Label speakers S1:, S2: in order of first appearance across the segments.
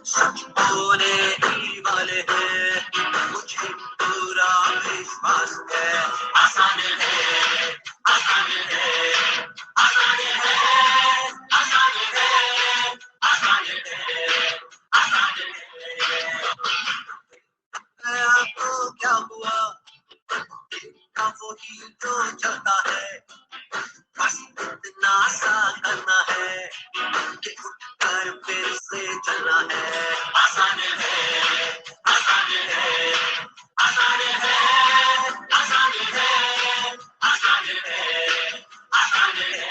S1: सच बोले ही वाले हैं, मुझे पूरा विश्वास है। आसान है, आसान है, आसान है, आसान है, आसान है, आसान है। आपको क्या हुआ, का वही तो चलता है, बस इतना सा करना है कि उठकर फिर से चलना है। आसान है, आसान है, आसान है, आसान है, आसान है, आसान है।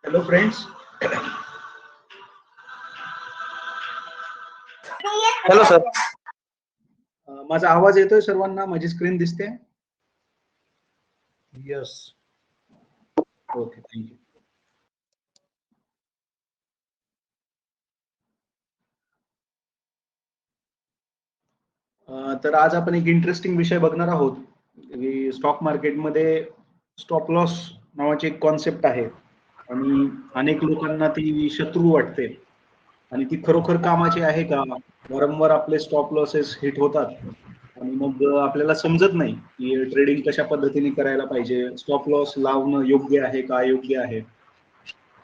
S2: Hello friends,
S3: hello sir.
S2: माझा आवाज येतोय सर्वांना? माझी स्क्रीन दिसते? Yes, okay, thank you. तर आज आपण एक इंटरेस्टिंग विषय बघणार आहोत की स्टॉक मार्केटमध्ये स्टॉप लॉस नावाची एक कॉन्सेप्ट आहे आणि अनेक लोकांना ती शत्रू वाटते आणि ती खरोखर कामाची आहे का? वारंवार आपले स्टॉप लॉसेस हिट होतात आणि मग आपल्याला समजत नाही की ट्रेडिंग कशा पद्धतीने करायला पाहिजे, स्टॉप लॉस लावणं योग्य आहे का अयोग्य आहे.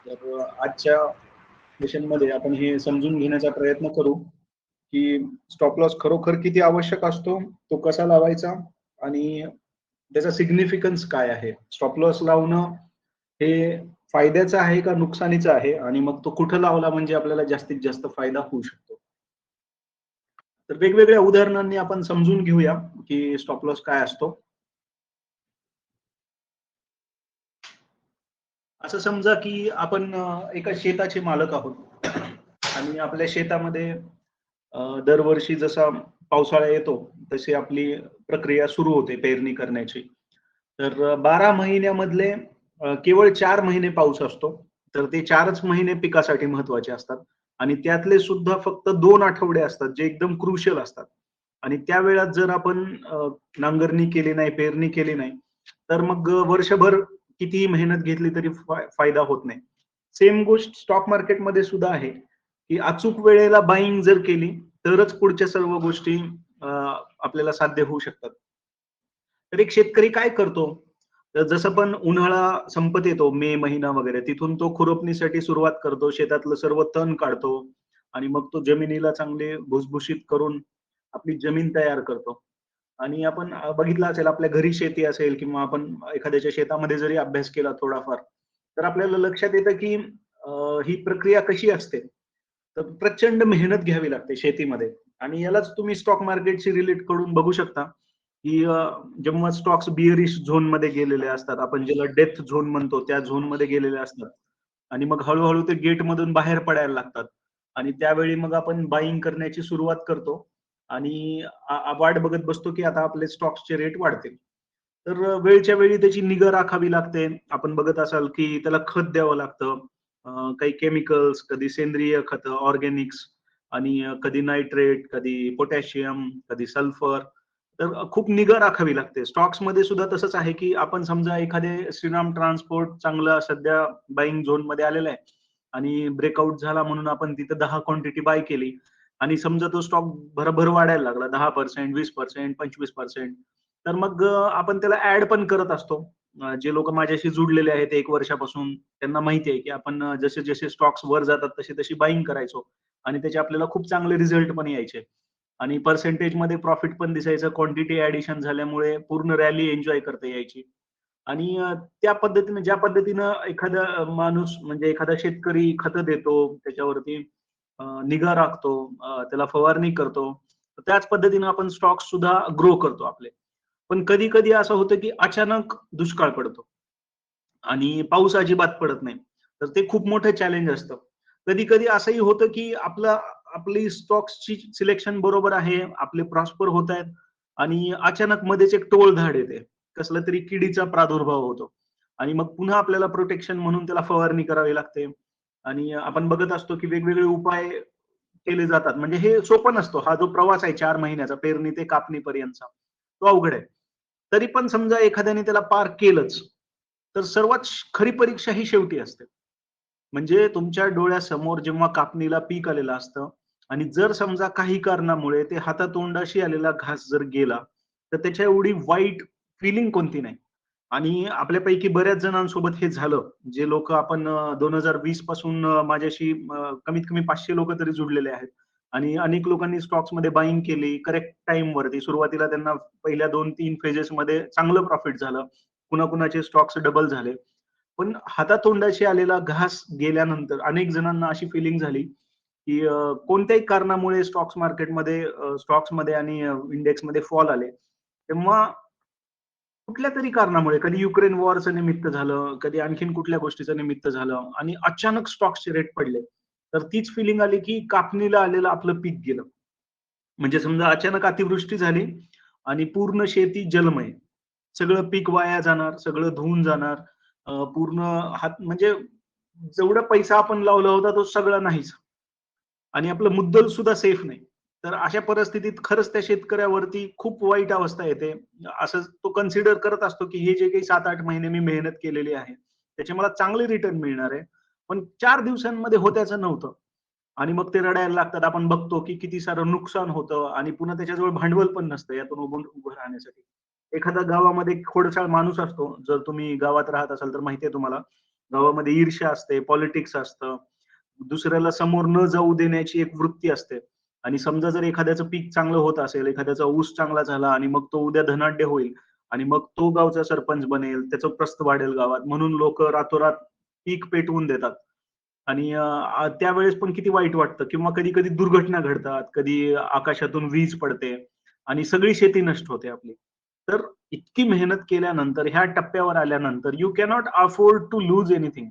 S2: तर आजच्या सेशन मध्ये आपण हे समजून घेण्याचा प्रयत्न करू की स्टॉप लॉस खरोखर किती आवश्यक असतो, तो कसा लावायचा आणि त्याचा सिग्निफिकन्स काय आहे. स्टॉप लॉस लावणं हे फायद्याचं आहे का नुकसानीचं आहे आणि मग तो कुठं लावला म्हणजे आपल्याला जास्तीत जास्त फायदा होऊ शकतो. तर वेगवेगळ्या उदाहरणांनी आपण समजून घेऊया की स्टॉप लॉस काय असतो. असं समजा की आपण एका शेताचे मालक आहोत आणि आपल्या शेतामध्ये दरवर्षी जसा पावसाळा येतो तशी आपली प्रक्रिया सुरू होते पेरणी करण्याची. तर 12 महिन्यामधले केवळ 4 महिने पाऊस असतो, तर ते 4च महिने पिकासाठी महत्वाचे असतात आणि त्यातले सुद्धा फक्त 2 आठवडे असतात जे एकदम क्रुशियल असतात आणि त्या वेळात जर आपण नांगरणी केली नाही, पेरणी केली नाही, तर मग वर्षभर कितीही मेहनत घेतली तरी फायदा होत नाही. सेम गोष्ट स्टॉक मार्केटमध्ये सुद्धा आहे की अचूक वेळेला बाईंग जर केली तरच पुढच्या सर्व गोष्टी आपल्याला साध्य होऊ शकतात. तर एक शेतकरी काय करतो, तर जसं पण उन्हाळा संपत येतो, मे महिना वगैरे, तिथून तो खुरपणीसाठी सुरुवात करतो, शेतातलं सर्व तण काढतो आणि मग तो जमिनीला चांगले भुसभुशीत करून आपली जमीन तयार करतो. आणि आपण बघितलं असेल आपल्या घरी शेती असेल किंवा आपण एखाद्याच्या शेतामध्ये जरी अभ्यास केला थोडाफार, तर आपल्याला लक्षात येतं की ही प्रक्रिया कशी असते. तर प्रचंड मेहनत घ्यावी लागते शेतीमध्ये आणि यालाच तुम्ही स्टॉक मार्केटशी रिलेट करून बघू शकता की जेव्हा स्टॉक्स बिअरिश झोन मध्ये गेलेले असतात, आपण ज्याला डेथ झोन म्हणतो, त्या झोन मध्ये गेलेले असतात आणि मग हळूहळू ते गेट मधून बाहेर पडायला लागतात आणि त्यावेळी मग आपण बाईंग करण्याची सुरुवात करतो आणि वाट बघत बसतो की आता आपले स्टॉक्सचे रेट वाढतील. तर वेळच्या वेळी त्याची निगा राखावी लागते. आपण बघत असाल की त्याला खत द्यावं लागतं, काही केमिकल्स, कधी सेंद्रिय खत ऑर्गॅनिक्स आणि कधी नायट्रेट, कधी पोटॅशियम, कधी सल्फर. तर खूप निगा राखावी लागते. स्टॉक्स मध्ये सुद्धा तसंच आहे की आपण समजा एखादे श्रीराम ट्रान्सपोर्ट चांगला सध्या बाईंग झोन मध्ये आलेला आहे आणि ब्रेकआउट झाला म्हणून आपण तिथे 10 क्वांटिटी बाय केली आणि समजा तो स्टॉक भरभर वाढायला लागला 10%, 20%, 25%, तर मग आपण त्याला ऍड पण करत असतो. जे लोक माझ्याशी जुडलेले आहेत 1 वर्षापासून, त्यांना माहिती आहे की आपण जसे जसे स्टॉक्स वर जातात तशी तशी बाईंग करायचो आणि त्याचे आपल्याला खूप चांगले रिझल्ट पण यायचे. आणि पर्सेंटेज मध्ये प्रॉफिट पण दिसायचं, क्वांटिटी ऍडिशन झाल्यामुळे पूर्ण रॅली एन्जॉय करता यायची. आणि त्या पद्धतीने ज्या पद्धतीनं एखादा माणूस म्हणजे एखादा शेतकरी खतं देतो, त्याच्यावरती निगा राखतो, त्याला फवारणी करतो, त्याच पद्धतीनं आपण स्टॉक सुद्धा ग्रो करतो आपले. पण कधी कधी असं होतं की अचानक दुष्काळ पडतो आणि पाऊस अजिबात पडत नाही. तर ते खूप मोठं चॅलेंज असतं. कधी कधी असंही होतं की आपली स्टॉक्सची सिलेक्शन बरोबर आहे, आपले प्रॉस्पर होत आहेत आणि अचानक मध्येच एक टोळधाड येते, कसला तरी किडीचा प्रादुर्भाव होतो आणि मग पुन्हा आपल्याला प्रोटेक्शन म्हणून त्याला फवारणी करावी लागते. आणि आपण बघत असतो की वेगवेगळे उपाय केले जातात. म्हणजे हे सोपं नसतो. हा जो प्रवास आहे 4 महिन्याचा पेरणी ते कापणीपर्यंतचा, तो अवघड आहे. तरी पण समजा एखाद्याने त्याला पार केलंच, तर सर्वात खरी परीक्षा ही शेवटी असते. म्हणजे तुमच्या डोळ्यासमोर जेव्हा कापणीला पीक आलेलं असतं आणि जर समजा काही कारणामुळे ते हातातोंडाशी आलेला घास जर गेला, तर त्याच्या एवढी वाईट फिलिंग कोणती नाही. आणि आपल्यापैकी बऱ्याच जणांसोबत हे झालं. जे लोक आपण 2020 पासून माझ्याशी कमीत कमी 500 लोक तरी जुडलेले आहेत. आणि अनेक लोकांनी स्टॉक्समध्ये बाईंग केली करेक्ट टाइम वरती. सुरुवातीला त्यांना पहिल्या 2-3 फेजेसमध्ये चांगलं प्रॉफिट झालं. कुणाकुणाचे स्टॉक्स डबल झाले. पण हातातोंडाशी आलेला घास गेल्यानंतर अनेक जणांना अशी फिलिंग झाली, की कोणत्याही कारणामुळे स्टॉक्समध्ये आणि इंडेक्समध्ये फॉल आले. तेव्हा कुठल्या तरी कारणामुळे कधी युक्रेन वॉरचं निमित्त झालं, कधी आणखीन कुठल्या गोष्टीचं निमित्त झालं आणि अचानक स्टॉक्सचे रेट पडले. तर तीच फिलिंग आली, की कापणीला आलेलं आपलं पीक गेलं. म्हणजे समजा अचानक अतिवृष्टी झाली आणि पूर्ण शेती जलमय. सगळं पीक वाया जाणार, सगळं धुवून जाणार. पूर्ण हात म्हणजे जेवढा पैसा आपण लावला होता तो सगळा नाहीच. आणि आपलं मुद्दल सुद्धा सेफ नाही. तर अशा परिस्थितीत खरंच त्या शेतकऱ्यावरती खूप वाईट अवस्था येते. असं तो कन्सिडर करत असतो, की हे जे काही 7-8 महिने मी मेहनत केलेली आहे, त्याचे मला चांगले रिटर्न मिळणार आहे. पण 4 दिवसांमध्ये होत्याचं नव्हतं. आणि मग ते रडायला लागतात. आपण बघतो, की किती सारं नुकसान होतं आणि पुन्हा त्याच्याजवळ भांडवल पण नसतं यातून उभं राहण्यासाठी. एखादा गावामध्ये खोडसाळ माणूस असतो. जर तुम्ही गावात राहत असाल तर माहिती आहे तुम्हाला. गावामध्ये ईर्ष्या असते, पॉलिटिक्स असतं. दुसऱ्याला समोर न जाऊ देण्याची एक वृत्ती असते. आणि समजा जर एखाद्याचं पीक चांगलं होत असेल, एखाद्याचा ऊस चांगला झाला आणि मग तो उद्या धनाढ्य होईल आणि मग तो गावचा सरपंच बनेल, त्याचं प्रस्थ वाढेल गावात, म्हणून लोक रातोरात पीक पेटवून देतात. आणि त्यावेळेस पण किती वाईट वाटतं. किंवा कधी कधी दुर्घटना घडतात, कधी आकाशातून वीज पडते आणि सगळी शेती नष्ट होते आपली. तर इतकी मेहनत केल्यानंतर ह्या टप्प्यावर आल्यानंतर you cannot afford to lose anything.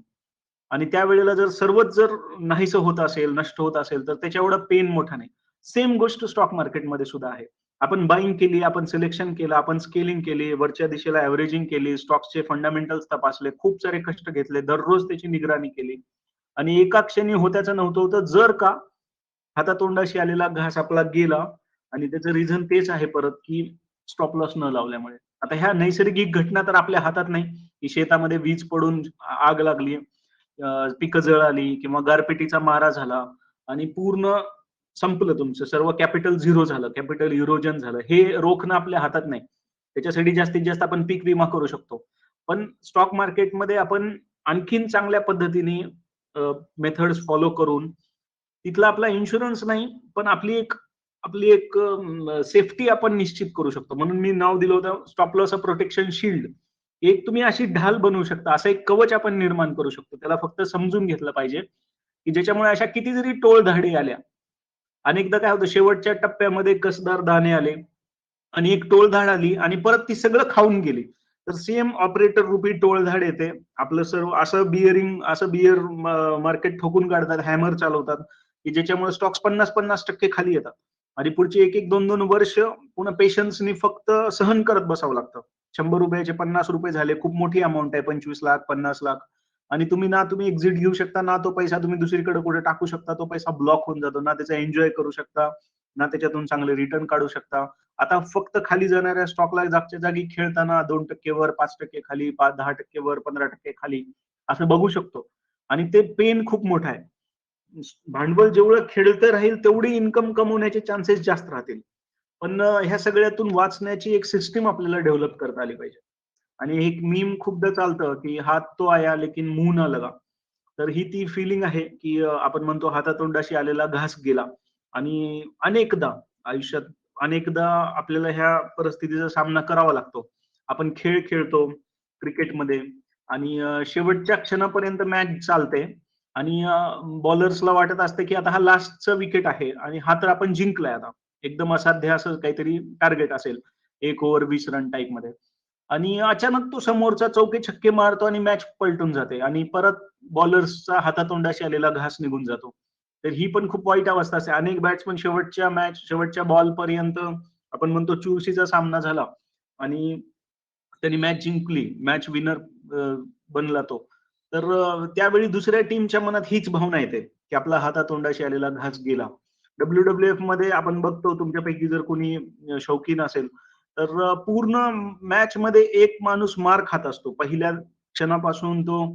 S2: आणि त्यावेळेला जर सर्वच जर नाहीसं होत असेल, नष्ट होत असेल, तर त्याच्या एवढा पेन मोठा नाही. सेम गोष्ट स्टॉक मार्केटमध्ये सुद्धा आहे. आपण बाईंग केली, आपण सिलेक्शन केलं, आपण स्केलिंग केली, वरच्या दिशेला एव्हरेजिंग केली, स्टॉक्सचे फंडामेंटल्स तपासले, खूप सारे कष्ट घेतले, दररोज त्याची निगराणी केली आणि एका क्षणी होत्याचं नव्हतं होतं. जर का हातातोंडाशी आलेला घास आपला गेला आणि त्याचं रिझन तेच आहे परत, की स्टॉप लॉस न लावल्यामुळे. आता ह्या नैसर्गिक घटना तर आपल्या हातात नाही, की शेतामध्ये वीज पडून आग लागली, पिकं जळाली किंवा गारपिटीचा मारा झाला आणि पूर्ण संपलं तुमचं सर्व कॅपिटल झिरो झालं, कॅपिटल इरोजन झालं. हे रोखणं आपल्या हातात नाही. त्याच्यासाठी जास्तीत जास्त आपण पीक विमा करू शकतो. पण स्टॉक मार्केटमध्ये आपण आणखीन चांगल्या पद्धतीने मेथड्स फॉलो करून तिथला आपला इन्शुरन्स नाही, पण आपली एक सेफ्टी आपण निश्चित करू शकतो. म्हणून मी नाव दिलं होतं स्टॉप लॉस प्रोटेक्शन शील्ड. एक तुम्ही अशी ढाल बनवू शकता, असं एक कवच आपण निर्माण करू शकतो. त्याला फक्त समजून घेतलं पाहिजे, की ज्याच्यामुळे अशा किती जरी टोळधाडी आल्या, अनेकदा काय होतं शेवटच्या टप्प्यामध्ये कसदार दाणे आले आणि एक टोळधाड आली आणि परत ती सगळं खाऊन गेली. तर सेम ऑपरेटर रुपी टोळधाड येते. आपलं सर्व असं बिअर मार्केट ठोकून काढतात, हॅमर चालवतात, की ज्याच्यामुळे स्टॉक्स 50-50% खाली येतात. आणि पुढचे 1-1, 2-2 वर्ष पुन्हा पेशन्सनी फक्त सहन करत बसावं लागतं. ₹100 चे ₹50 झाले, खूप मोठी अमाउंट आहे. 25 लाख, 50 लाख. आणि तुम्ही एक्झिट घेऊ शकता, ना तो पैसा तुम्ही दुसरीकडे कुठे टाकू शकता. तो पैसा ब्लॉक होऊन जातो. ना त्याचा एन्जॉय करू शकता, ना त्याच्यातून चांगले रिटर्न काढू शकता. आता फक्त खाली जाणाऱ्या स्टॉकला जागच्या जागी खेळताना 2% वर, 5% खाली, 10% वर, 15% खाली असं बघू शकतो. आणि ते पेन खूप मोठं आहे. भांडवल जेवढं खेळतं राहील तेवढी इन्कम कमवण्याचे चान्सेस जास्त राहतील. पण ह्या सगळ्यातून वाचण्याची एक सिस्टीम आपल्याला डेव्हलप करता आली पाहिजे. आणि एक मीम खूपदा चालतं, की हात तो आया लेकिन मुंह ना लगा. तर ही ती फिलिंग आहे, की आपण म्हणतो हातातोंडाशी आलेला घास गेला. आणि अनेकदा आयुष्यात अनेकदा आपल्याला ह्या परिस्थितीचा सामना करावा लागतो. आपण खेळ खेळतो क्रिकेटमध्ये आणि शेवटच्या क्षणापर्यंत मॅच चालते आणि बॉलर्सला वाटत असतं की आता हा लास्टचा विकेट आहे आणि हा तर आपण जिंकलाय आता. एकदम असाध्य असं काहीतरी टार्गेट असेल 1 ओव्हर 20 रन टाइपमध्ये आणि अचानक तो समोरचा चौके छक्के मारतो आणि मॅच पलटून जाते आणि परत बॉलर्सचा हातातोंडाशी आलेला घास निघून जातो. तर ही पण खूप वाईट अवस्था असते. अनेक बॅट्समन शेवटच्या बॉलपर्यंत आपण म्हणतो चुरशीचा सामना झाला आणि त्यांनी मॅच जिंकली, मॅच विनर बनला तो. तर त्यावेळी दुसऱ्या टीमच्या मनात हीच भावना येते, की आपला हातातोंडाशी आलेला घास गेला. WWF मध्ये आपण बघतो तुमच्यापैकी जर कोणी शौकीन असेल, तर पूर्ण मॅचमध्ये एक माणूस मार खात असतो. पहिल्या क्षणापासून तो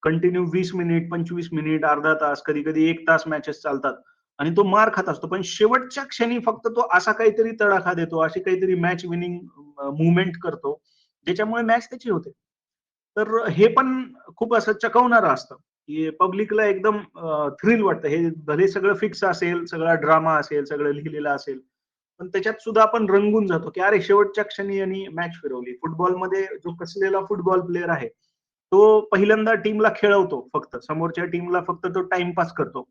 S2: कंटिन्यू 20 मिनिट, 25 मिनिट, अर्धा तास, कधी-कधी 1 तास मॅचेस चालतात आणि तो मार खात असतो. पण शेवटच्या क्षणी फक्त तो असा काहीतरी तडाखा देतो, अशी काहीतरी मॅच विनिंग मूव्हमेंट करतो, ज्याच्यामुळे मॅच त्याची होते. तर हे पण खूप असं चकवणारं असतं, की पब्लिकला एकदम थ्रिल वाटतं. हे भले सगळं फिक्स असेल, सगळा ड्रामा असेल, सगळं लिहिलेलं असेल, पण त्याच्यात सुद्धा आपण रंगून जातो, की अरे शेवटच्या क्षणी यांनी मॅच फिरवली. फुटबॉलमध्ये जो कसलेला फुटबॉल प्लेअर आहे, तो पहिल्यांदा टीमला खेळवतो फक्त. समोरच्या टीमला फक्त तो टाईमपास करतो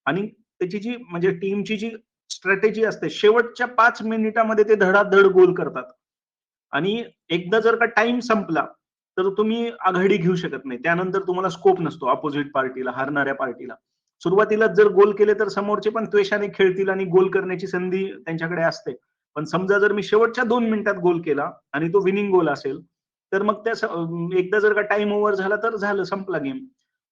S2: आणि त्याची जी म्हणजे टीमची जी स्ट्रॅटेजी असते, शेवटच्या 5 मिनिटामध्ये ते धडाधड गोल करतात. आणि एकदा जर का टाइम संपला, तर तुम्ही आघाडी घेऊ शकत नाही. त्यानंतर तुम्हाला स्कोप नसतो अपोजिट पार्टीला, हारणाऱ्या पार्टीला. सुरुवातीलाच जर गोल केले तर समोरचे पण त्वेषाने खेळतील आणि गोल करण्याची संधी त्यांच्याकडे असते. पण समजा जर मी शेवटच्या 2 मिनिटात गोल केला आणि तो विनिंग गोल असेल, तर मग एकदा जर का टाइम ओव्हर झाला तर झालं, संपला गेम.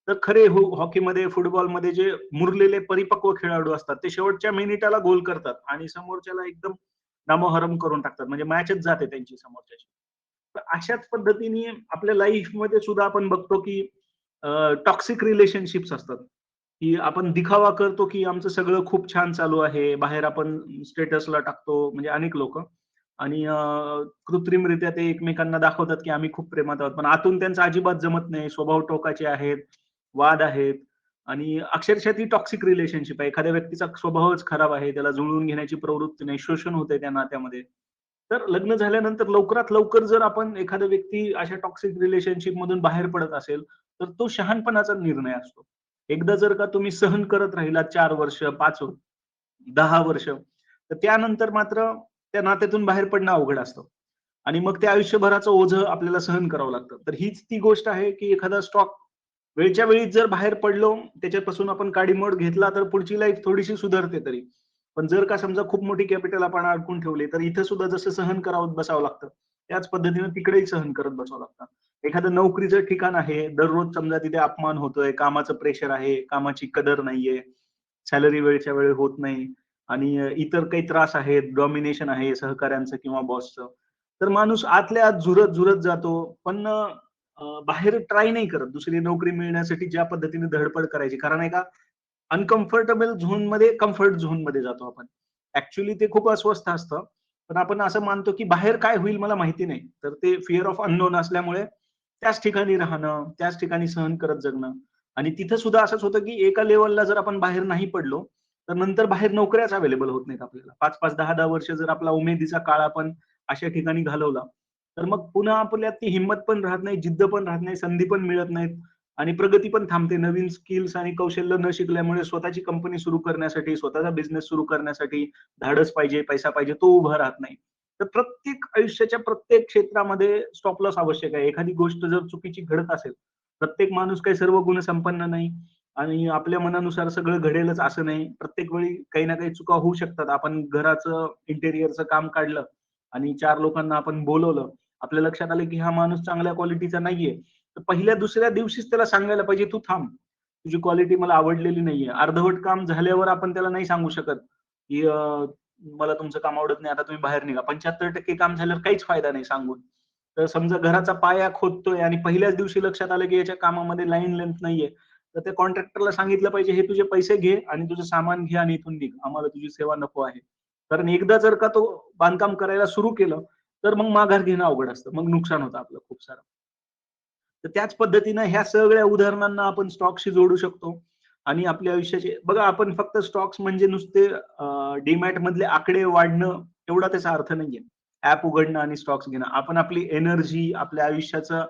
S2: तर खरे हॉकीमध्ये, फुटबॉलमध्ये जे मुरलेले परिपक्व खेळाडू असतात, ते शेवटच्या मिनिटाला गोल करतात आणि समोरच्याला एकदम नामोहरम करून टाकतात. म्हणजे मॅचच जाते त्यांची समोरच्याची. तर अशाच पद्धतीने आपल्या लाईफमध्ये सुद्धा आपण बघतो, की टॉक्सिक रिलेशनशिप्स असतात, की आपण दिखावा करतो, की आमचं सगळं खूप छान चालू आहे. बाहेर आपण स्टेटसला टाकतो म्हणजे अनेक लोकं आणि कृत्रिमरित्या ते एकमेकांना दाखवतात, की आम्ही खूप प्रेमात आहोत. पण आतून त्यांचं अजिबात जमत नाही. स्वभाव टोकाचे आहेत, वाद आहेत आणि अक्षरशः ती टॉक्सिक रिलेशनशिप आहे. एखाद्या व्यक्तीचा स्वभावच खराब आहे. त्याला जुळवून घेण्याची प्रवृत्ती नाही. शोषण होतंय त्या नात्यामध्ये. तर लग्न झाल्यानंतर लवकरात लवकर जर आपण एखादा व्यक्ती अशा टॉक्सिक रिलेशनशिप मधून बाहेर पडत असेल, तर तो शहाणपणाचा निर्णय असतो. एकदा जर का तुम्ही सहन करत राहिलात 4 वर्ष, 5 10 वर्ष, तर त्यानंतर मात्र त्या नात्यातून बाहेर पडणं अवघड असतं. आणि मग ते आयुष्यभराचं ओझं आपल्याला सहन करावं लागतं. तर हीच ती गोष्ट आहे, की एखादा स्टॉक वेळच्या वेळी जर बाहेर पडलो, त्याच्यापासून आपण काडीमोड घेतला, तर पुढची लाईफ थोडीशी सुधारते तरी. पण जर का समजा खूप मोठी कॅपिटल आपण अडकून ठेवली, तर इथं सुद्धा जसं सहन करावं बसावं लागतं, त्याच पद्धतीनं तिकडेही सहन करत बसावं लागतं. एखादं नोकरीचं ठिकाण आहे, दररोज समजा तिथे अपमान होतोय, कामाचं प्रेशर आहे, कामाची कदर नाहीये, सॅलरी वेळच्या वेळी होत नाही आणि इतर काही त्रास आहेत, डॉमिनेशन आहे सहकाऱ्यांचं किंवा बॉसचं. तर माणूस आतल्या आत झुरत जातो, पण बाहेर ट्राय नाही करत दुसरी नोकरी मिळण्यासाठी ज्या पद्धतीने धडपड करायची. कारण एका अनकम्फर्टेबल झोनमध्ये कम्फर्ट झोनमध्ये जातो आपण. ऍक्च्युअली ते खूप अस्वस्थ असतं. पण आपण असं मानतो, की बाहेर काय होईल मला माहिती नाही. तर ते फिअर ऑफ अननोन असल्यामुळे त्याच ठिकाणी राहणं, त्याच ठिकाणी सहन करत जगणं आणि तिथं सुद्धा असंच होतं, की एका लेव्हलला जर आपण बाहेर नाही पडलो, तर नंतर बाहेर नोकऱ्याच अवेलेबल होत नाहीत आपल्याला. 5-5, 10-10 वर्ष जर आपला उमेदीचा काळ आपण अशा ठिकाणी घालवला, तर मग पुन्हा आपल्यात ती हिंमत पण राहत नाही, जिद्द पण राहत नाही, संधी पण मिळत नाहीत आणि प्रगती पण थांबते. नवीन स्किल्स आणि कौशल्य न शिकल्यामुळे स्वतःची कंपनी सुरू करण्यासाठी, स्वतःचा बिझनेस सुरू करण्यासाठी धाडस पाहिजे, पैसा पाहिजे, तो उभा राहत नाही. तर प्रत्येक आयुष्याच्या प्रत्येक क्षेत्रामध्ये स्टॉप लॉस आवश्यक आहे. एखादी गोष्ट जर चुकीची घडत असेल, प्रत्येक माणूस काही सर्व गुणसंपन्न नाही आणि आपल्या मनानुसार सगळं घडेलच असं नाही. प्रत्येक वेळी काही ना काही चुका होऊ शकतात. आपण घराचं इंटेरियरचं काम काढलं आणि 4 लोकांना आपण बोलवलं. आपल्या लक्षात आलं, की हा माणूस चांगल्या क्वालिटीचा नाहीये. तर पहिल्या दुसऱ्या दिवशीच त्याला सांगायला पाहिजे, "तू थांब. तुझी क्वालिटी मला आवडलेली नाहीये." अर्धवट काम झाल्यावर आपण त्याला नाही सांगू शकत, की "मला तुमचं काम आवडत नाही. आता तुम्ही बाहेर निघा." 75% काम झाल्यावर काहीच फायदा नाही सांगून. तर समजा घराचा पाया खोदतोय आणि पहिल्याच दिवशी लक्षात आलं, की याच्या कामामध्ये लाईन लेंथ नाहीये. तर त्या कॉन्ट्रॅक्टरला सांगितलं पाहिजे, "हे तुझे पैसे घे आणि तुझं सामान घे आणि इथून निघ. आम्हाला तुझी सेवा नको आहे." कारण एकदा जर का तो बांधकाम करायला सुरू केलं, तर मग माघार घेणं अवघड असतं. मग नुकसान होतं आपलं खूप सारं. तर त्याच पद्धतीनं ह्या सगळ्या उदाहरणांना आपण स्टॉकशी जोडू शकतो आणि आपल्या आयुष्याचे बघा, आपण फक्त स्टॉक्स म्हणजे नुसते डीमॅट मधले आकडे वाढणं एवढा त्याचा अर्थ नाहीये. ऍप उघडणं आणि स्टॉक्स घेणं, आपण आपली एनर्जी, आपल्या आयुष्याचा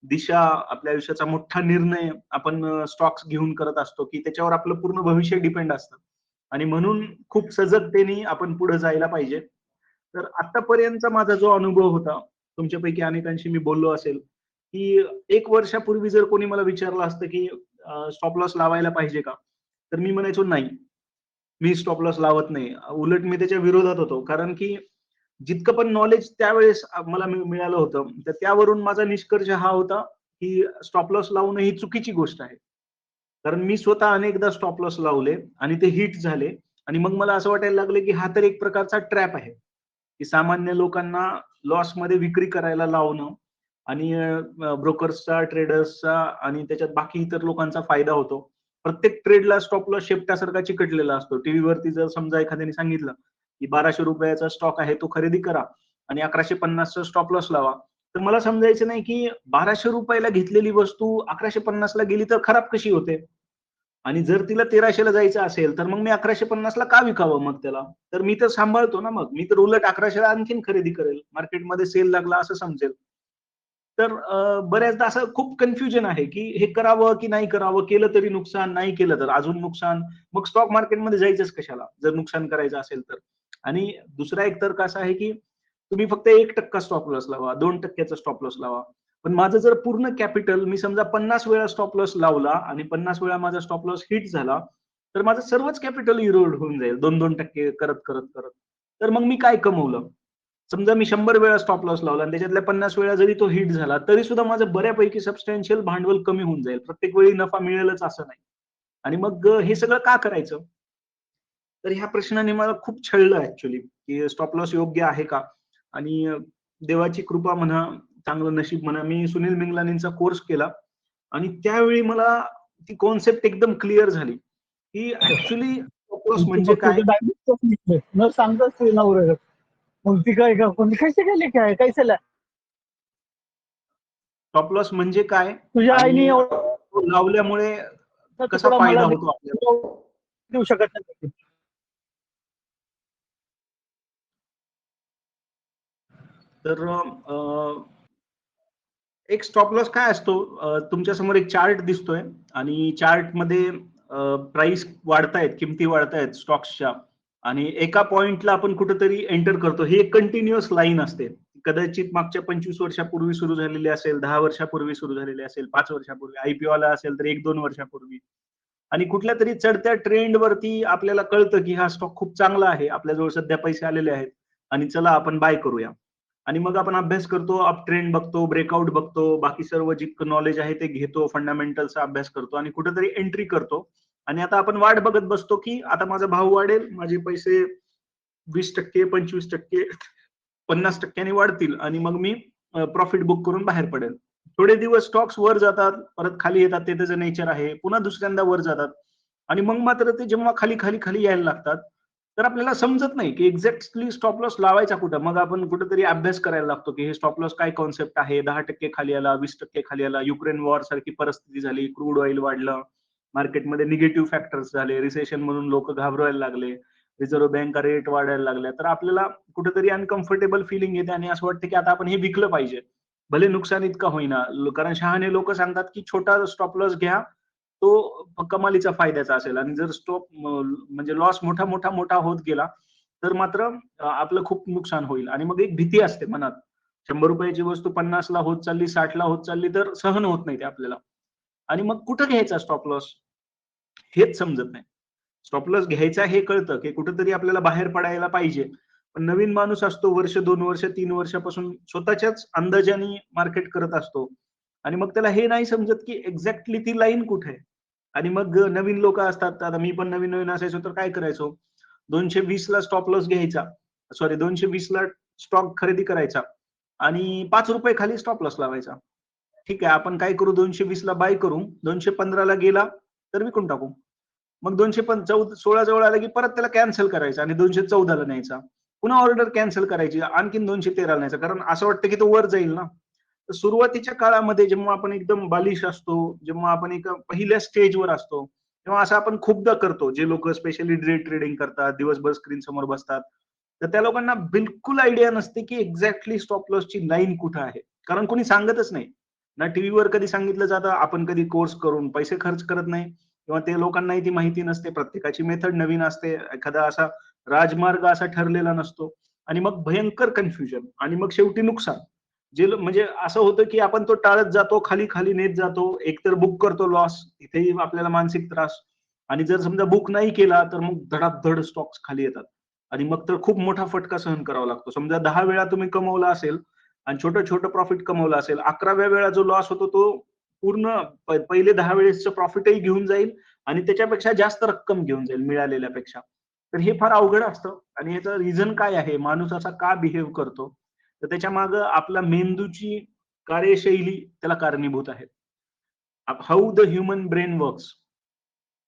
S2: दिशा, आपल्या आयुष्याचा मोठा निर्णय आपण स्टॉक्स घेऊन करत असतो, की त्याच्यावर आपलं पूर्ण भविष्य डिपेंड असतं. आणि म्हणून खूप सजगतेने आपण पुढे जायला पाहिजे. तर आतापर्यंतचा माझा जो अनुभव होता, तुमच्यापैकी अनेकांशी मी बोललो असेल, की 1 वर्षापूर्वी जर कोणी मला विचारलं असतं, की स्टॉप लॉस लावायला पाहिजे का? तर मी म्हणायचो नाही. मी स्टॉप लॉस लावत नाही. उलट मी त्याच्या विरोधात होतो. कारण की जितकं पण नॉलेज त्यावेळेस मला मिळालं होतं, तर त्यावरून माझा निष्कर्ष हा होता, की स्टॉप लॉस लावणं ही चुकीची गोष्ट आहे. कारण मी स्वतः अनेकदा स्टॉप लॉस लावले आणि ते हिट झाले आणि मग मला असं वाटायला लागलं, की हा तर एक प्रकारचा ट्रॅप आहे, की सामान्य लोकांना लॉसमध्ये विक्री करायला लावणं आणि ब्रोकर्सचा, ट्रेडर्सचा आणि त्याच्यात बाकी इतर लोकांचा फायदा होतो. प्रत्येक ट्रेडला स्टॉप लॉस शेपटासारखा चिकटलेला असतो. टीव्हीवरती जर समजा एखाद्याने सांगितलं, की ₹1200 स्टॉक आहे, तो खरेदी करा आणि 1150 स्टॉप लॉस लावा. तर मला समजायचं नाही, की ₹1200 घेतलेली वस्तू 1150 गेली तर खराब कशी होते? आणि जर तिला 1300 जायचं असेल, तर मग मी 1150 का विकावं मग त्याला? तर मी तर सांभाळतो ना मग. मी तर उलट 1100 आणखीन खरेदी करेल. मार्केटमध्ये सेल लागला असं समजेल. तर बऱ्याचदा असं खूप कन्फ्युजन आहे, की हे करावं की नाही करावं? केलं तरी नुकसान, नाही केलं तर अजून नुकसान. मग स्टॉक मार्केटमध्ये जायचंच कशाला? जर नुकसान करायचं असेल तर. आणि दुसरा एक तर्क असा आहे, की तुम्ही फक्त 1% स्टॉप लॉस लावा, 2% स्टॉप लॉस लावा. पण माझं जर पूर्ण कॅपिटल मी समजा 50 वेळा स्टॉप लॉस लावला आणि 50 वेळा माझा स्टॉप लॉस हिट झाला, तर माझं सर्वच कॅपिटल इरोड होऊन जाईल 2-2% करत. तर मग मी काय कमवलं? समजा मी 100 वेळा स्टॉप लॉस लावला आणि त्याच्यातल्या 50 वेळा जरी तो हिट झाला, तरी सुद्धा माझं बऱ्यापैकी सबस्टॅन्शियल भांडवल कमी होऊन जाईल. प्रत्येक वेळी नफा मिळेलच असं नाही. आणि मग हे सगळं का करायचं? तर ह्या प्रश्नाने मला खूप छळलं ऍक्च्युअली, की स्टॉप लॉस योग्य आहे का? आणि देवाची कृपा म्हणा, चांगलं नशीब म्हणा, मी सुनील मिंगलानींचा कोर्स केला आणि त्यावेळी मला ती कॉन्सेप्ट एकदम क्लिअर झाली, की ऍक्च्युअली स्टॉप लॉस
S3: तू
S2: म्हणजे
S3: फक्त
S2: काय?
S3: ते डायरेक्ट निघले न सांगताच ते नवरे मग ती काय का कोणी कसे गेले काय काय झालं
S2: स्टॉप लॉस म्हणजे काय?
S3: तुझ्या आईने
S2: आणि
S3: एवढा
S2: तो लावल्यामुळे कसा
S3: तुकडा मला
S2: फायदा होतो आपल्याला?
S3: देऊ शकत नाही.
S2: तर एक स्टॉप लॉस काय असतो? तुमच्या समोर एक चार्ट दिसतोय आणि चार्टमध्ये प्राइस वाढतायत, किमती वाढतायत स्टॉक्सच्या आणि एका पॉइंटला आपण कुठेतरी एंटर करतो. ही एक कंटिन्युअस लाईन असते. कदाचित मागच्या 25 वर्षापूर्वी सुरू झालेली असेल, 10 वर्षापूर्वी सुरू झालेली असेल, 5 वर्षापूर्वी. आयपीओ आला असेल तर 1-2 वर्षापूर्वी. आणि कुठल्या तरी चढत्या ट्रेंडवरती आपल्याला कळतं, की हा स्टॉक खूप चांगला आहे. आपल्याजवळ सध्या पैसे आलेले आहेत आणि चला आपण बाय करूया. आणि मग आपण अभ्यास करतो, अप ट्रेंड बघतो, ब्रेकआउट बघतो, बाकी सर्व जितकं नॉलेज आहे ते घेतो, फंडामेंटलचा अभ्यास करतो आणि कुठेतरी एंट्री करतो. आणि आता आपण वाट बघत बसतो, की आता माझा भाव वाढेल, माझे पैसे 20%, 25%, 50% वाढतील आणि मग मी प्रॉफिट बुक करून बाहेर पडेल. थोडे दिवस स्टॉक्स वर जातात, परत खाली येतात, ते त्याचं नेचर आहे. पुन्हा दुसऱ्यांदा वर जातात आणि मग मात्र ते जेव्हा खाली यायला लागतात, तर आपल्याला समजत नाही, की एक्झॅक्टली स्टॉप लॉस लावायचा कुठं. मग आपण कुठेतरी अभ्यास करायला लागतो, की हे स्टॉप लॉस काय कॉन्सेप्ट आहे. 10% खाली आला, 20% खाली आला. युक्रेन वॉर सारखी परिस्थिती झाली, क्रूड ऑइल वाढलं, मार्केटमध्ये निगेटिव्ह फॅक्टर्स झाले, रिसेशन म्हणून लोक घाबरायला लागले, रिझर्व्ह बँका रेट वाढायला लागल्या. तर आपल्याला कुठेतरी अनकम्फर्टेबल फिलिंग येते आणि असं वाटतं, की आता आपण हे विकलं पाहिजे. भले नुकसान इतकं होईना. कारण शहाणे लोक सांगतात, की छोटा स्टॉप लॉस घ्या, तो कमालीचा फायद्याचा असेल आणि जर स्टॉप म्हणजे लॉस मोठा होत गेला, तर मात्र आपलं खूप नुकसान होईल. आणि मग एक भीती असते मनात. ₹100 ची वस्तू 50 ला होत चालली, 60 ला होत चालली, तर सहन होत नाही ते आपल्याला. आणि मग कुठं घ्यायचा स्टॉप लॉस? हेच समजत नाही. स्टॉप लॉस घ्यायचा हे कळतं, की कुठेतरी आपल्याला बाहेर पडायला पाहिजे. पण नवीन माणूस असतो, वर्ष, 2 वर्ष, 3 वर्षापासून स्वतःच्याच अंदाजाने मार्केट करत असतो. आणि मग त्याला हे नाही समजत, की एक्झॅक्टली ती लाईन कुठे आहे? आणि मग नवीन लोकं असतात. आता मी पण नवीन-नवीन असायचो तर काय करायचो? 220 ला स्टॉप लॉस घ्यायचा. सॉरी 220 ला स्टॉक खरेदी करायचा आणि ₹5 खाली स्टॉप लॉस लावायचा. ठीक आहे, आपण काय करू, 220 ला बाय करू, 215 ला गेला तर विकून टाकू. मग 216 जवळ आलं की परत त्याला कॅन्सल करायचं आणि 214 ला न्यायचा. पुन्हा ऑर्डर कॅन्सल करायची, आणखीन 213 ला न्यायचा. कारण असं वाटतं की तो वर जाईल ना. तर सुरुवातीच्या काळामध्ये जेव्हा आपण एकदम बालिश असतो, जेव्हा आपण एका पहिल्या स्टेजवर असतो, किंवा असं आपण खूपदा करतो, जे लोक स्पेशली डे ट्रेडिंग करतात, दिवसभर स्क्रीन समोर बसतात, तर त्या लोकांना बिलकुल आयडिया नसते की एक्झॅक्टली स्टॉप लॉसची लाईन कुठं आहे. कारण कोणी सांगतच नाही. ना टीव्हीवर कधी सांगितलं जातं, आपण कधी कोर्स करून पैसे खर्च करत नाही किंवा ते लोकांनाही ती माहिती नसते. प्रत्येकाची मेथड नवीन असते. एखादा असा राजमार्ग असा ठरलेला नसतो आणि मग भयंकर कन्फ्युजन आणि मग शेवटी नुकसान. म्हणजे असं होतं की आपण तो टाळत जातो, खाली-खाली नेत जातो. एकतर बुक करतो लॉस, तिथेही आपल्याला मानसिक त्रास आणि जर समजा बुक नाही केला, तर मग धडाधड स्टॉक्स खाली येतात आणि मग तर खूप मोठा फटका सहन करावा लागतो. समजा 10 वेळा तुम्ही कमवला असेल आणि छोटं-छोटं प्रॉफिट कमवलं असेल, 11व्या वेळा जो लॉस होतो तो पूर्ण पहिले 10 वेळेसचं प्रॉफिटही घेऊन जाईल आणि त्याच्यापेक्षा जास्त रक्कम घेऊन जाईल मिळालेल्यापेक्षा. तर हे फार अवघड असतं आणि याचं रिझन काय आहे? माणूस असा का बिहेव करतो? तर त्याच्यामागं आपला मेंदूची कार्यशैली त्याला कारणीभूत आहे. How the human brain works.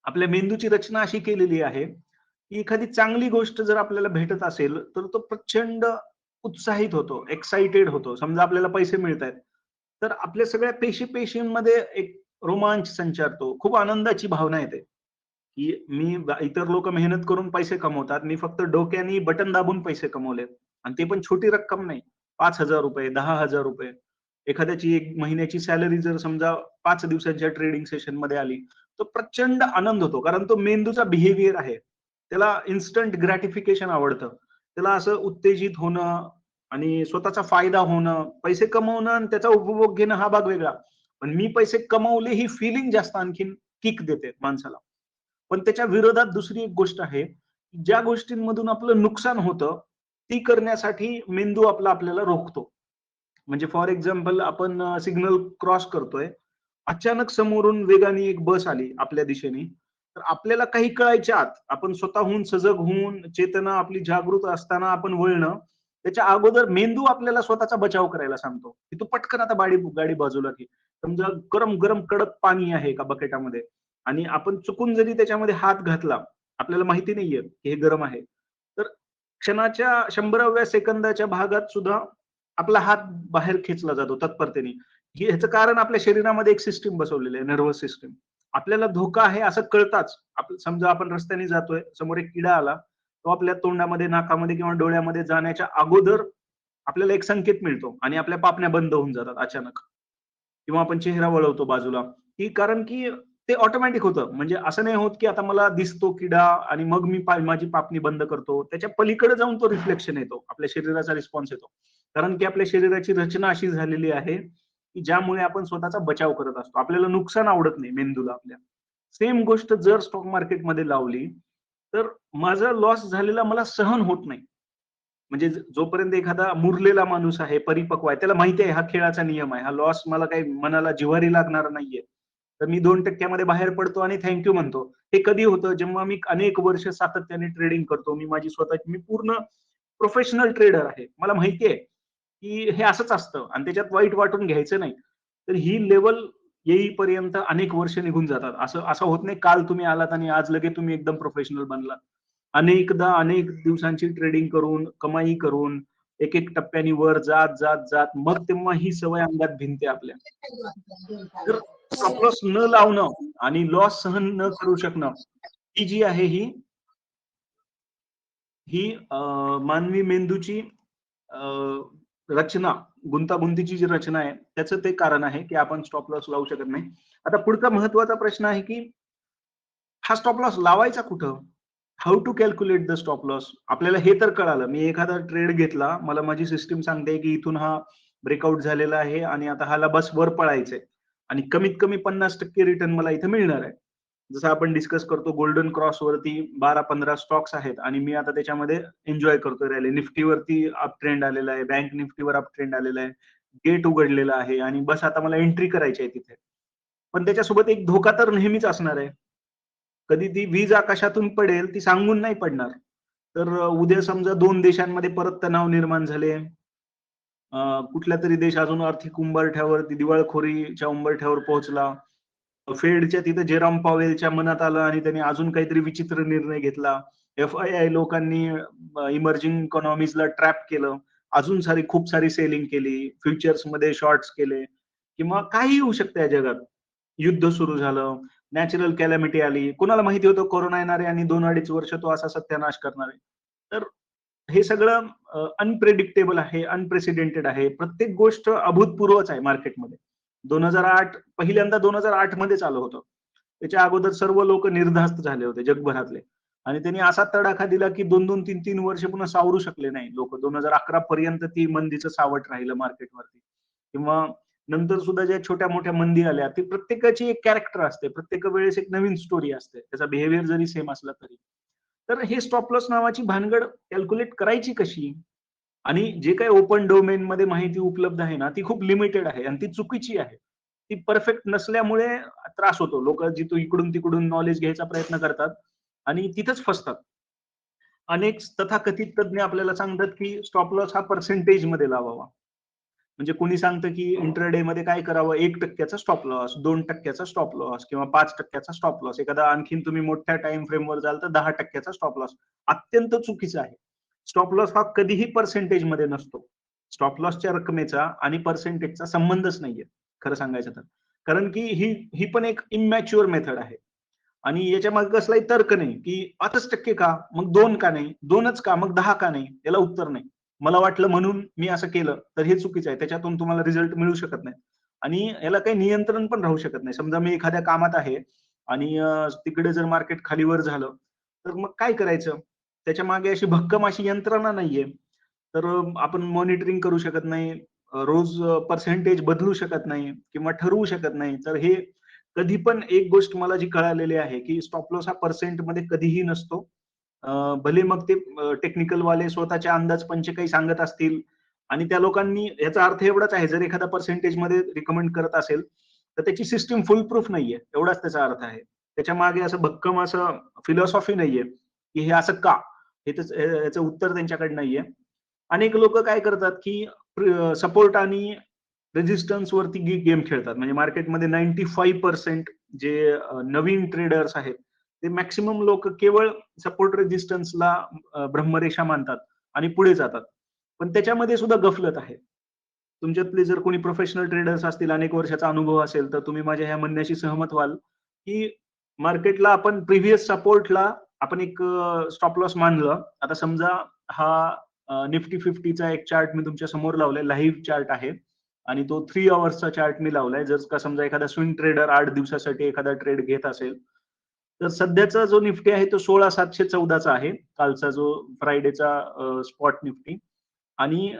S2: आपल्या मेंदूची रचना अशी केलेली आहे, की एखादी चांगली गोष्ट जर आपल्याला भेटत असेल, तर तो प्रचंड उत्साहित होतो, एक्साइटेड होतो. समजा आपल्याला पैसे मिळतायत, तर आपल्या सगळ्या पेशींमध्ये एक रोमांच संचारतो. खूप आनंदाची भावना येते, की इतर लोकं मेहनत करून पैसे कमवतात. मी फक्त डोक्याने बटन दाबून पैसे कमवलेत आणि ते पण छोटी रक्कम नाही. ₹5,000 ₹10,000 एखाद्याची 1 महिन्याची सॅलरी जर समजा 5 दिवसांच्या ट्रेडिंग सेशनमध्ये आली, तो प्रचंड आनंद होतो. कारण तो मेंदूचा बिहेवियर आहे. त्याला इन्स्टंट ग्रॅटिफिकेशन आवडतं. त्याला असं उत्तेजित होणं आणि स्वतःचा फायदा होणं, पैसे कमवणं आणि त्याचा उपभोग घेणं हा भाग वेगळा. पण मी पैसे कमवले ही फीलिंग जास्त आणखीन किक देते माणसाला. पण त्याच्या विरोधात दुसरी एक गोष्ट आहे, ज्या गोष्टींमधून आपलं नुकसान होतं, ती करण्यासाठी मेंदू आपल्याला रोखतो. म्हणजे फॉर एक्झाम्पल आपण सिग्नल क्रॉस करतोय. अचानक समोरून वेगाने एक बस आली आपल्या दिशेने. तर आपल्याला काही कळायच्या आत आपण स्वतःहून सजग होऊन चेतना आपली जागृत असताना आपण वळणं, त्याच्या अगोदर मेंदू आपल्याला स्वतःचा बचाव करायला सांगतो, की तू पटकन आता गाडी बाजूला घे. समजा गरम-गरम कडक पाणी आहे एका बकेटामध्ये आणि आपण चुकून जरी त्याच्यामध्ये हात घातला, आपल्याला माहिती नाहीये की हे गरम आहे. तर क्षणाच्या 100व्या सेकंदाच्या भागात सुद्धा आपला हात बाहेर खेचला जातो तत्परतेने. ह्याचं कारण आपल्या शरीरामध्ये एक सिस्टीम बसवलेली आहे, नर्व्हस सिस्टम. आपल्याला धोका आहे असं कळताच समजा आपण रस्त्याने जातोय, समोर एक किडा आला, तो आपल्या तोंडामध्ये, नाकामध्ये किंवा डोळ्यामध्ये जाण्याच्या अगोदर आपल्याला एक संकेत मिळतो आणि आपल्या पापण्या बंद होऊन जातात अचानक किंवा आपण चेहरा वळवतो बाजूला, की कारण की ते ऑटोमॅटिक होतं. म्हणजे असं नाही होत, की आता मला दिसतो किडा आणि मग मी माझी पापणी बंद करतो. त्याच्या पलीकडे जाऊन तो रिफ्लेक्शन येतो. आपल्या शरीराचा रिस्पॉन्स येतो. कारण की आपल्या शरीराची रचना अशी झालेली आहे, की ज्यामुळे आपण स्वतःचा बचाव करत असतो. आपल्याला नुकसान आवडत नाही मेंदूला आपल्या. सेम गोष्ट जर स्टॉक मार्केटमध्ये लावली, तर माझा लॉस झालेला मला सहन होत नाही. म्हणजे जोपर्यंत एखादा मुरलेला माणूस आहे, परिपक्व आहे, त्याला माहिती आहे हा खेळाचा नियम आहे. हा लॉस मला काही मनाला जिव्हारी लागणार नाहीये. तर मी 2% मध्ये बाहेर पडतो आणि थँक यू म्हणतो. हे कधी होतं जेव्हा मी अनेक वर्ष सातत्याने ट्रेडिंग करतो. मी पूर्ण प्रोफेशनल ट्रेडर आहे. मला माहिती आहे, की हे असंच असतं आणि त्याच्यात वाईट वाटून घ्यायचं नाही. तर ही लेव्हल येईपर्यंत अनेक वर्ष निघून जातात. असं असं होत नाही काल तुम्ही आलात आणि आज लगेच तुम्ही एकदम प्रोफेशनल बनलात. अनेकदा अनेक दिवसांची ट्रेडिंग करून, कमाई करून, एक-एक टप्प्याने वर जात, मग तेव्हा ही सवय अंगात भिनते आपल्या. तर स्टॉप लॉस न लावणं आणि लॉस सहन न करू शकणं, ही जी आहे ही मानवी मेंदूची अ, रचना, गुंतागुंतीची जी रचना आहे, त्याचं ते कारण आहे, की आपण स्टॉप लॉस लावू शकत नाही. आता पुढचा महत्त्वाचा प्रश्न आहे, की हा स्टॉप लॉस लावायचा कुठं? How to calculate the stop loss? आपल्याला हे तर कळालं. मी एखादा ट्रेड घेतला. मला माझी सिस्टम सांगते, की इथून हा ब्रेकआउट झालेला आहे आणि आता ह्याला बस वर पळायचंय आणि कमीत कमी 50% रिटर्न मला इथे मिळणार आहे. जसं आपण डिस्कस करतो गोल्डन क्रॉस वरती 12-15 स्टॉक्स आहेत आणि मी आता त्याच्यामध्ये एन्जॉय करतोय रॅली. निफ्टीवरती अप ट्रेंड आलेला आहे. बँक निफ्टीवर अप ट्रेंड आलेला आहे. गेट उघडलेला आहे आणि बस आता मला एंट्री करायची आहे तिथे. पण त्याच्यासोबत एक धोका तर नेहमीच असणार आहे. कधी ती वीज आकाशातून पडेल ती सांगून नाही पडणार. तर उद्या समजा 2 देशांमध्ये परत तणाव निर्माण झाले. कुठलातरी देश अजून आर्थिक उंबरठ्यावरती दिवाळखोरीच्या उंबरठ्यावर पोहोचला. फेडच्या तिथं जेरॉम पॉवेलच्या मनात आलं आणि त्यांनी अजून काहीतरी विचित्र निर्णय घेतला. एफ-आय-आय लोकांनी इमर्जिंग इकॉनॉमीजला ट्रॅप केलं. अजून खूप सारी सेलिंग केली. फ्युचर्समध्ये शॉर्ट्स केले किंवा काहीही होऊ शकतं या जगात. युद्ध सुरू झालं. नॅचरल कॅलॅमिटी आली, कोणाला माहिती होतं कोरोना येणार आहे आणि 2-2.5 वर्ष तो असा सत्यानाश करणार आहे. तर हे सगळं अनप्रेडिक्टेबल आहे, अनप्रेसिडेंटेड आहे. प्रत्येक गोष्ट अभूतपूर्वच आहे मार्केटमध्ये. 2008 पहिल्यांदा 2008 मध्येच आलं होतं. त्याच्या अगोदर सर्व लोक निर्धास्त झाले होते जगभरातले, आणि त्यांनी असा तडाखा दिला की 2-2, 3-3 वर्ष पुन्हा सावरू शकले नाही लोक. 2011 पर्यंत ती मंदीचं सावट राहिलं मार्केटवरती. किंवा नंतर सुद्धा ज्या छोट्या मोठ्या मंदी आल्या, ती प्रत्येकाची एक कॅरेक्टर असते, प्रत्येक वेळेस एक नवीन स्टोरी असते, त्याचा बिहेवियर जरी सेम असला तरी. तर हे स्टॉप लॉस नावाची भानगड कॅल्क्युलेट करायची कशी? आणि जे काही ओपन डोमेन मध्ये माहिती उपलब्ध आहे ना, ती खूप लिमिटेड आहे आणि ती चुकीची आहे. ती परफेक्ट नसल्यामुळे त्रास होतो. लोक जिथून इकडून तिकडून नॉलेज घ्यायचा प्रयत्न करतात आणि तिथंच फसतात. अनेक तथाकथित तज्ञ आपल्याला सांगतात की स्टॉप लॉस हा पर्सेंटेज मध्ये लावावा. म्हणजे कोणी सांगतं की इंटरडे मध्ये काय करावं, 1% स्टॉप लॉस, 2% स्टॉप लॉस किंवा 5% स्टॉप लॉस. एखादा आणखीन तुम्ही मोठ्या टाइम फ्रेमवर जाल तर 10% स्टॉप लॉस. अत्यंत चुकीचं आहे. स्टॉप लॉस हा कधीही पर्सेंटेज मध्ये नसतो. स्टॉप लॉसच्या रकमेचा आणि पर्सेंटेजचा संबंधच नाहीये खरं सांगायचं तर. कारण की ही पण एक इमॅच्युअर मेथड आहे आणि याच्या मागे कसलाही तर्क नाही की 5% का, मग 2 का नाही, 2च का, मग 10 का नाही, याला उत्तर नाही. मला वाटलं म्हणून मी असं केलं तर हे चुकीचं आहे. त्याच्यातून तुम्हाला रिझल्ट मिळू शकत नाही आणि याला काही नियंत्रण पण राहू शकत नाही. समजा मी एखाद्या कामात आहे आणि तिकडे जर मार्केट खालीवर झालं तर मग काय करायचं? त्याच्या मागे अशी भक्कम अशी यंत्रणा नाहीये. तर आपण मॉनिटरिंग करू शकत नाही, रोज पर्सेंटेज बदलू शकत नाही किंवा ठरवू शकत नाही. तर हे कधी पण एक गोष्ट मला जी कळालेली आहे की स्टॉप लॉस हा पर्सेंट मध्ये कधीही नसतो. भले मग ते टेक्निकल वाले स्वतःच्या अंदाज पंचे काही सांगत असतील आणि त्या लोकांनी, याचा अर्थ एवढाच आहे, जर एखादा पर्सेंटेज मध्ये रिकमेंड करत असेल तर त्याची सिस्टीम फुल प्रूफ नाहीये, एवढाच त्याचा अर्थ आहे. त्याच्या मागे असं भक्कम असं फिलॉसॉफी नाहीये की हे असं का, हे याचं उत्तर त्यांच्याकडे नाहीये. अनेक लोक काय करतात की सपोर्ट आणि रेजिस्टन्स वरती गेम खेळतात. म्हणजे मार्केटमध्ये 95% जे नवीन ट्रेडर्स आहेत ते मॅक्सिमम लोक केवळ सपोर्ट रेजिस्टन्सला ब्रह्मरेषा मानतात आणि पुढे जातात. पण त्याच्यामध्ये सुद्धा गफलत आहे. तुमच्यातले जर कोणी प्रोफेशनल ट्रेडर्स असतील, अनेक वर्षाचा अनुभव असेल, तर तुम्ही माझ्या ह्या म्हणण्याशी सहमत व्हाल की मार्केटला आपण प्रिव्हियस सपोर्टला आपण एक स्टॉप लॉस मानलं. आता समजा हा निफ्टी 50चा एक चार्ट मी तुमच्या समोर लावलाय, लाईव्ह चार्ट आहे आणि तो 3 अवर्सचा चार्ट मी लावलाय. जर का समजा एखादा स्विंग ट्रेडर 8 दिवसासाठी एखादा ट्रेड घेत असेल तर सध्याचा जो निफ्टी आहे तो 16,714चा आहे, कालचा जो फ्रायडेचा स्पॉट निफ्टी. आणि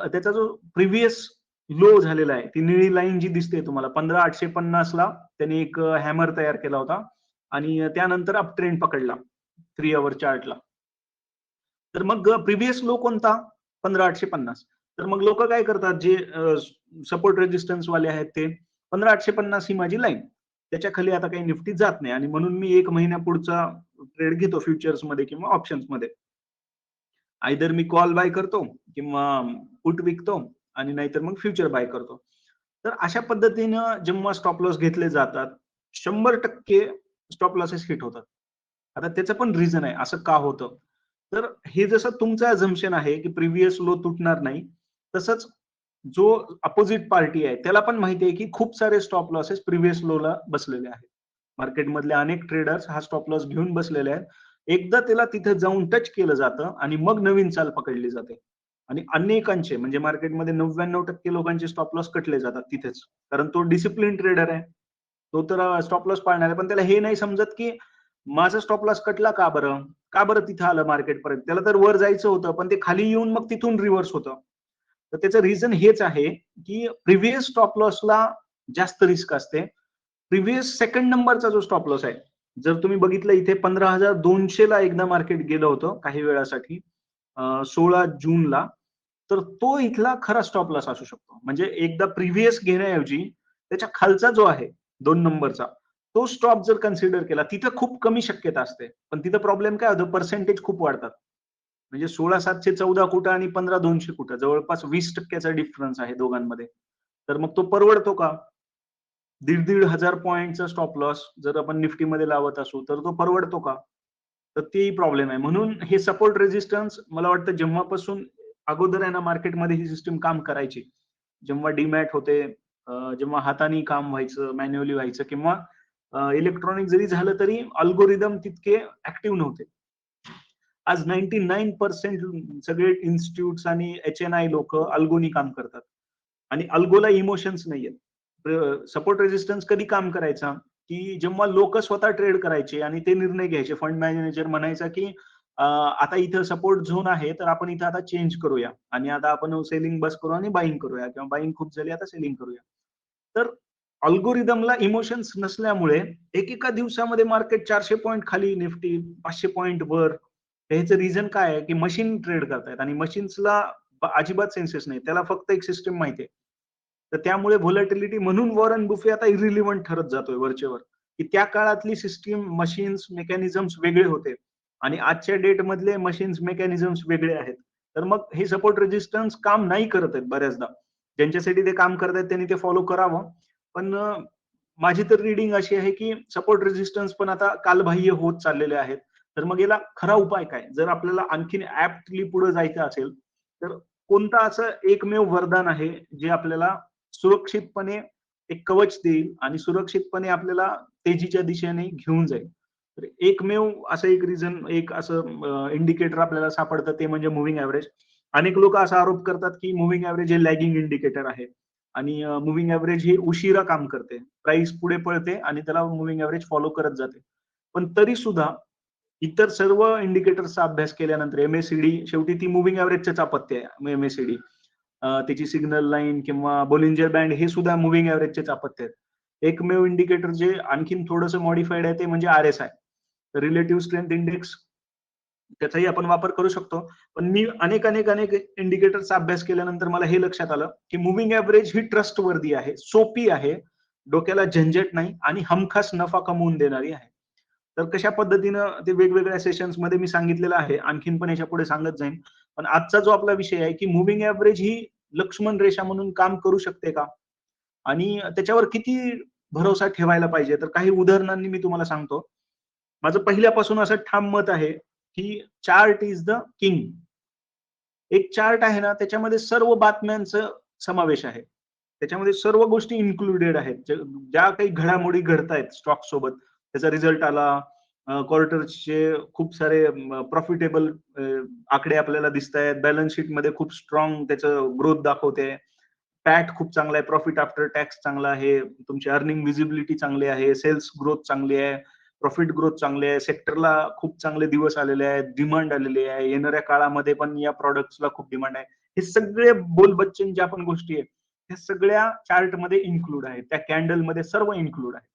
S2: त्याचा जो प्रिव्हियस लो झालेला आहे, ती निळी लाईन जी दिसते तुम्हाला 15,850 ला त्यांनी एक हॅमर तयार केला होता आणि त्यानंतर अप ट्रेंड पकडला 3 अवर चार्टला. तर मग प्रिव्हियस लो कोणता? 15,850. तर मग लोक काय करतात, जे सपोर्ट रेजिस्टन्स वाले आहेत ते 15,850 ही माझी लाईन, त्याच्या खाली आता काही निफ्टी जात नाही आणि म्हणून मी 1 महिन्या पुढचा ट्रेड घेतो फ्युचर्स मध्ये किंवा ऑप्शन्स मध्ये. आयदर मी कॉल बाय करतो किंवा पुट विकतो आणि नाहीतर मग फ्युचर बाय करतो. तर अशा पद्धतीनं जेव्हा स्टॉप लॉस घेतले जातात 100% स्टॉप लॉसेस हिट होतात. आता त्याचं पण रिझन आहे, असं का होतं? तर हे जसं तुमचं अझम्पशन आहे की प्रिव्हियस लो तुटणार नाही, तसंच जो अपोजिट पार्टी आहे त्याला पण माहिती आहे की खूप सारे स्टॉप लॉसेस प्रिव्हियस लोला बसलेले आहेत. मार्केटमधले अनेक ट्रेडर्स हा स्टॉप लॉस घेऊन बसलेले आहेत. एकदा त्याला तिथे जाऊन टच केलं जातं आणि मग नवीन चाल पकडली जाते. आणि अनेकांचे म्हणजे मार्केटमध्ये 99% लोकांचे स्टॉप लॉस कटले जातात तिथेच. कारण तो डिसिप्लिन ट्रेडर आहे. तो तर स्टॉप लॉस पाळणार आहे, पण त्याला हे नाही समजत की माझा स्टॉप लॉस कटला का बरं? का बरं तिथं आलं मार्केटपर्यंत? त्याला तर वर जायचं होतं, पण ते खाली येऊन मग तिथून रिव्हर्स होतं. तर त्याचं रिझन हेच आहे की प्रिव्हियस स्टॉप लॉसला जास्त रिस्क असते. प्रिव्हियस सेकंड नंबरचा जो स्टॉप लॉस आहे, जर तुम्ही बघितलं इथे 15,200 ला एकदा मार्केट गेलं होतं काही वेळासाठी 16 जूनला, तर तो इथला खरा स्टॉप लॉस असू शकतो. म्हणजे एकदा प्रिव्हियस घेण्याऐवजी त्याच्या खालचा जो आहे 2 नंबरचा, तो स्टॉप जर कन्सिडर केला, तिथं खूप कमी शक्यता असते. पण तिथं प्रॉब्लेम काय होतो, पर्सेंटेज खूप वाढतात. म्हणजे 16,714 कुठं आणि 15,200 कुठं, जवळपास 20%चा डिफरन्स आहे दोघांमध्ये. तर मग तो परवडतो का? 1,500 हजार पॉईंटचा स्टॉप लॉस जर आपण निफ्टीमध्ये लावत असू तर तो परवडतो का? तर तेही प्रॉब्लेम आहे. म्हणून हे सपोर्ट रेजिस्टन्स मला वाटतं जेव्हापासून अगोदर आहे ना मार्केटमध्ये ही सिस्टीम काम करायची. जेव्हा डीमॅट होते, जेव्हा हाताने काम व्हायचं, मॅन्युअली व्हायचं किंवा इलेक्ट्रॉनिक जरी झालं तरी अल्गोरिदम तितके ऍक्टिव्ह नव्हते. आज 99% सगळे इन्स्टिट्यूट्स आणि HNI लोक अल्गोनी काम करतात आणि अल्गोला इमोशन्स नाहीयेत. सपोर्ट रेजिस्टन्स कधी काम करायचा की जेव्हा लोक स्वतः ट्रेड करायचे आणि ते निर्णय घ्यायचे. फंड मॅनेजर म्हणायचा की आता इथं सपोर्ट झोन आहे तर आपण इथं आता चेंज करूया आणि आता आपण सेलिंग बस करू आणि बाईंग करूया किंवा बाईंग खूप झाली आता सेलिंग करूया. तर अल्गोरिदमला इमोशन्स नसल्यामुळे एकेका दिवसामध्ये मार्केट 400 पॉईंट खाली, निफ्टी 500 पॉईंट वर. ह्याचं रिझन काय आहे की मशीन ट्रेड करतायत आणि मशीन्सला अजिबात सेन्सेस नाही, त्याला फक्त एक सिस्टम माहिती आहे. तर त्यामुळे व्होलॅटिलिटी, म्हणून वॉरन बुफे आता इरिलिव्हंट ठरत जातोय वरचेवर, की त्या काळातली सिस्टीम, मशीन्स, मेकॅनिझम्स वेगळे होते आणि आजच्या डेट मधले मशीन्स, मेकॅनिझम्स वेगळे आहेत. तर मग हे सपोर्ट रेजिस्टन्स काम नाही करत आहेत बऱ्याचदा. ज्यांच्यासाठी ते काम करतायत त्यांनी ते फॉलो करावं. पण माझी तर रीडिंग अशी आहे की सपोर्ट रेजिस्टन्स पण आता कालबाह्य होत चाललेले आहेत. तर मग याला खरा उपाय काय? जर आपल्याला आणखीन ऍप्टली पुढे जायचं असेल तर कोणतं असं एकमेव वरदान आहे जे आपल्याला सुरक्षितपणे एक कवच देईल आणि सुरक्षितपणे आपल्याला तेजीच्या दिशेने घेऊन जाईल? तर एकमेव असं एक रिझन, एक असं इंडिकेटर आपल्याला सापडतं ते म्हणजे मुव्हिंग ऍव्हरेज. अनेक लोक असा आरोप करतात की मुव्हिंग ऍव्हरेज हे लॅगिंग इंडिकेटर आहे आणि मुव्हिंग ऍव्हरेज हे उशिरा काम करते. प्राइस पुढे पळते आणि त्याला मुव्हिंग ऍव्हरेज फॉलो करत जाते. पण तरी सुद्धा इतर सर्व इंडिकेटर्सचा अभ्यास केल्यानंतर MACD शेवटी ती मुव्हिंग ऍव्हरेजच अपत्य आहे. MACD त्याची सिग्नल लाईन किंवा बोलिंजर बँड हे सुद्धा मुव्हिंग ऍव्हरेजचेच अपत्य आहेत. एकमेव इंडिकेटर जे आणखीन थोडंसं मॉडिफाईड आहे ते म्हणजे RSI, रिलेटिव्ह स्ट्रेंथ इंडेक्स. त्याचाही आपण वापर करू शकतो. पण मी अनेक इंडिकेटरचा अभ्यास केल्यानंतर मला हे लक्षात आलं की मुव्हिंग ऍव्हरेज ही ट्रस्टवर्दी आहे, सोपी आहे, डोक्याला झंझट नाही आणि हमखास नफा कमवून देणारी आहे. तर कशा पद्धतीनं ते वेगवेगळ्या सेशन्स मध्ये मी सांगितलेलं आहे, आणखीन पण याच्या पुढे सांगत जाईन. पण आजचा जो आपला विषय आहे की मुव्हिंग ऍव्हरेज ही लक्ष्मण रेषा म्हणून काम करू शकते का आणि त्याच्यावर किती भरोसा ठेवायला पाहिजे? तर काही उदाहरणांनी मी तुम्हाला सांगतो. माझं पहिल्यापासून असं ठाम मत आहे की चार्ट इज द किंग. एक चार्ट आहे ना, त्याच्यामध्ये सर्व बातम्यांचा समावेश आहे. त्याच्यामध्ये सर्व गोष्टी इन्क्लुडेड आहेत. ज्या काही घडामोडी घडतायत स्टॉक सोबत, त्याचा रिझल्ट आला, क्वार्टरचे खूप सारे प्रॉफिटेबल आकडे आपल्याला दिसत आहेत, बॅलन्स शीट मध्ये खूप स्ट्रॉंग त्याचं ग्रोथ दाखवते, पॅट खूप चांगला आहे, प्रॉफिट आफ्टर टॅक्स चांगला आहे, तुमची अर्निंग विजिबिलिटी चांगली आहे, सेल्स ग्रोथ चांगली आहे, प्रॉफिट ग्रोथ चांगली आहे, सेक्टरला खूप चांगले दिवस आलेले आहेत, डिमांड आलेली आहे, येणाऱ्या काळामध्ये पण या प्रॉडक्ट्सला खूप डिमांड आहे. हे सगळे बोलबच्चन ज्या पण गोष्टी आहेत त्या सगळ्या चार्टमध्ये इन्क्लूड आहेत, त्या कॅन्डलमध्ये सर्व इन्क्लूड आहे.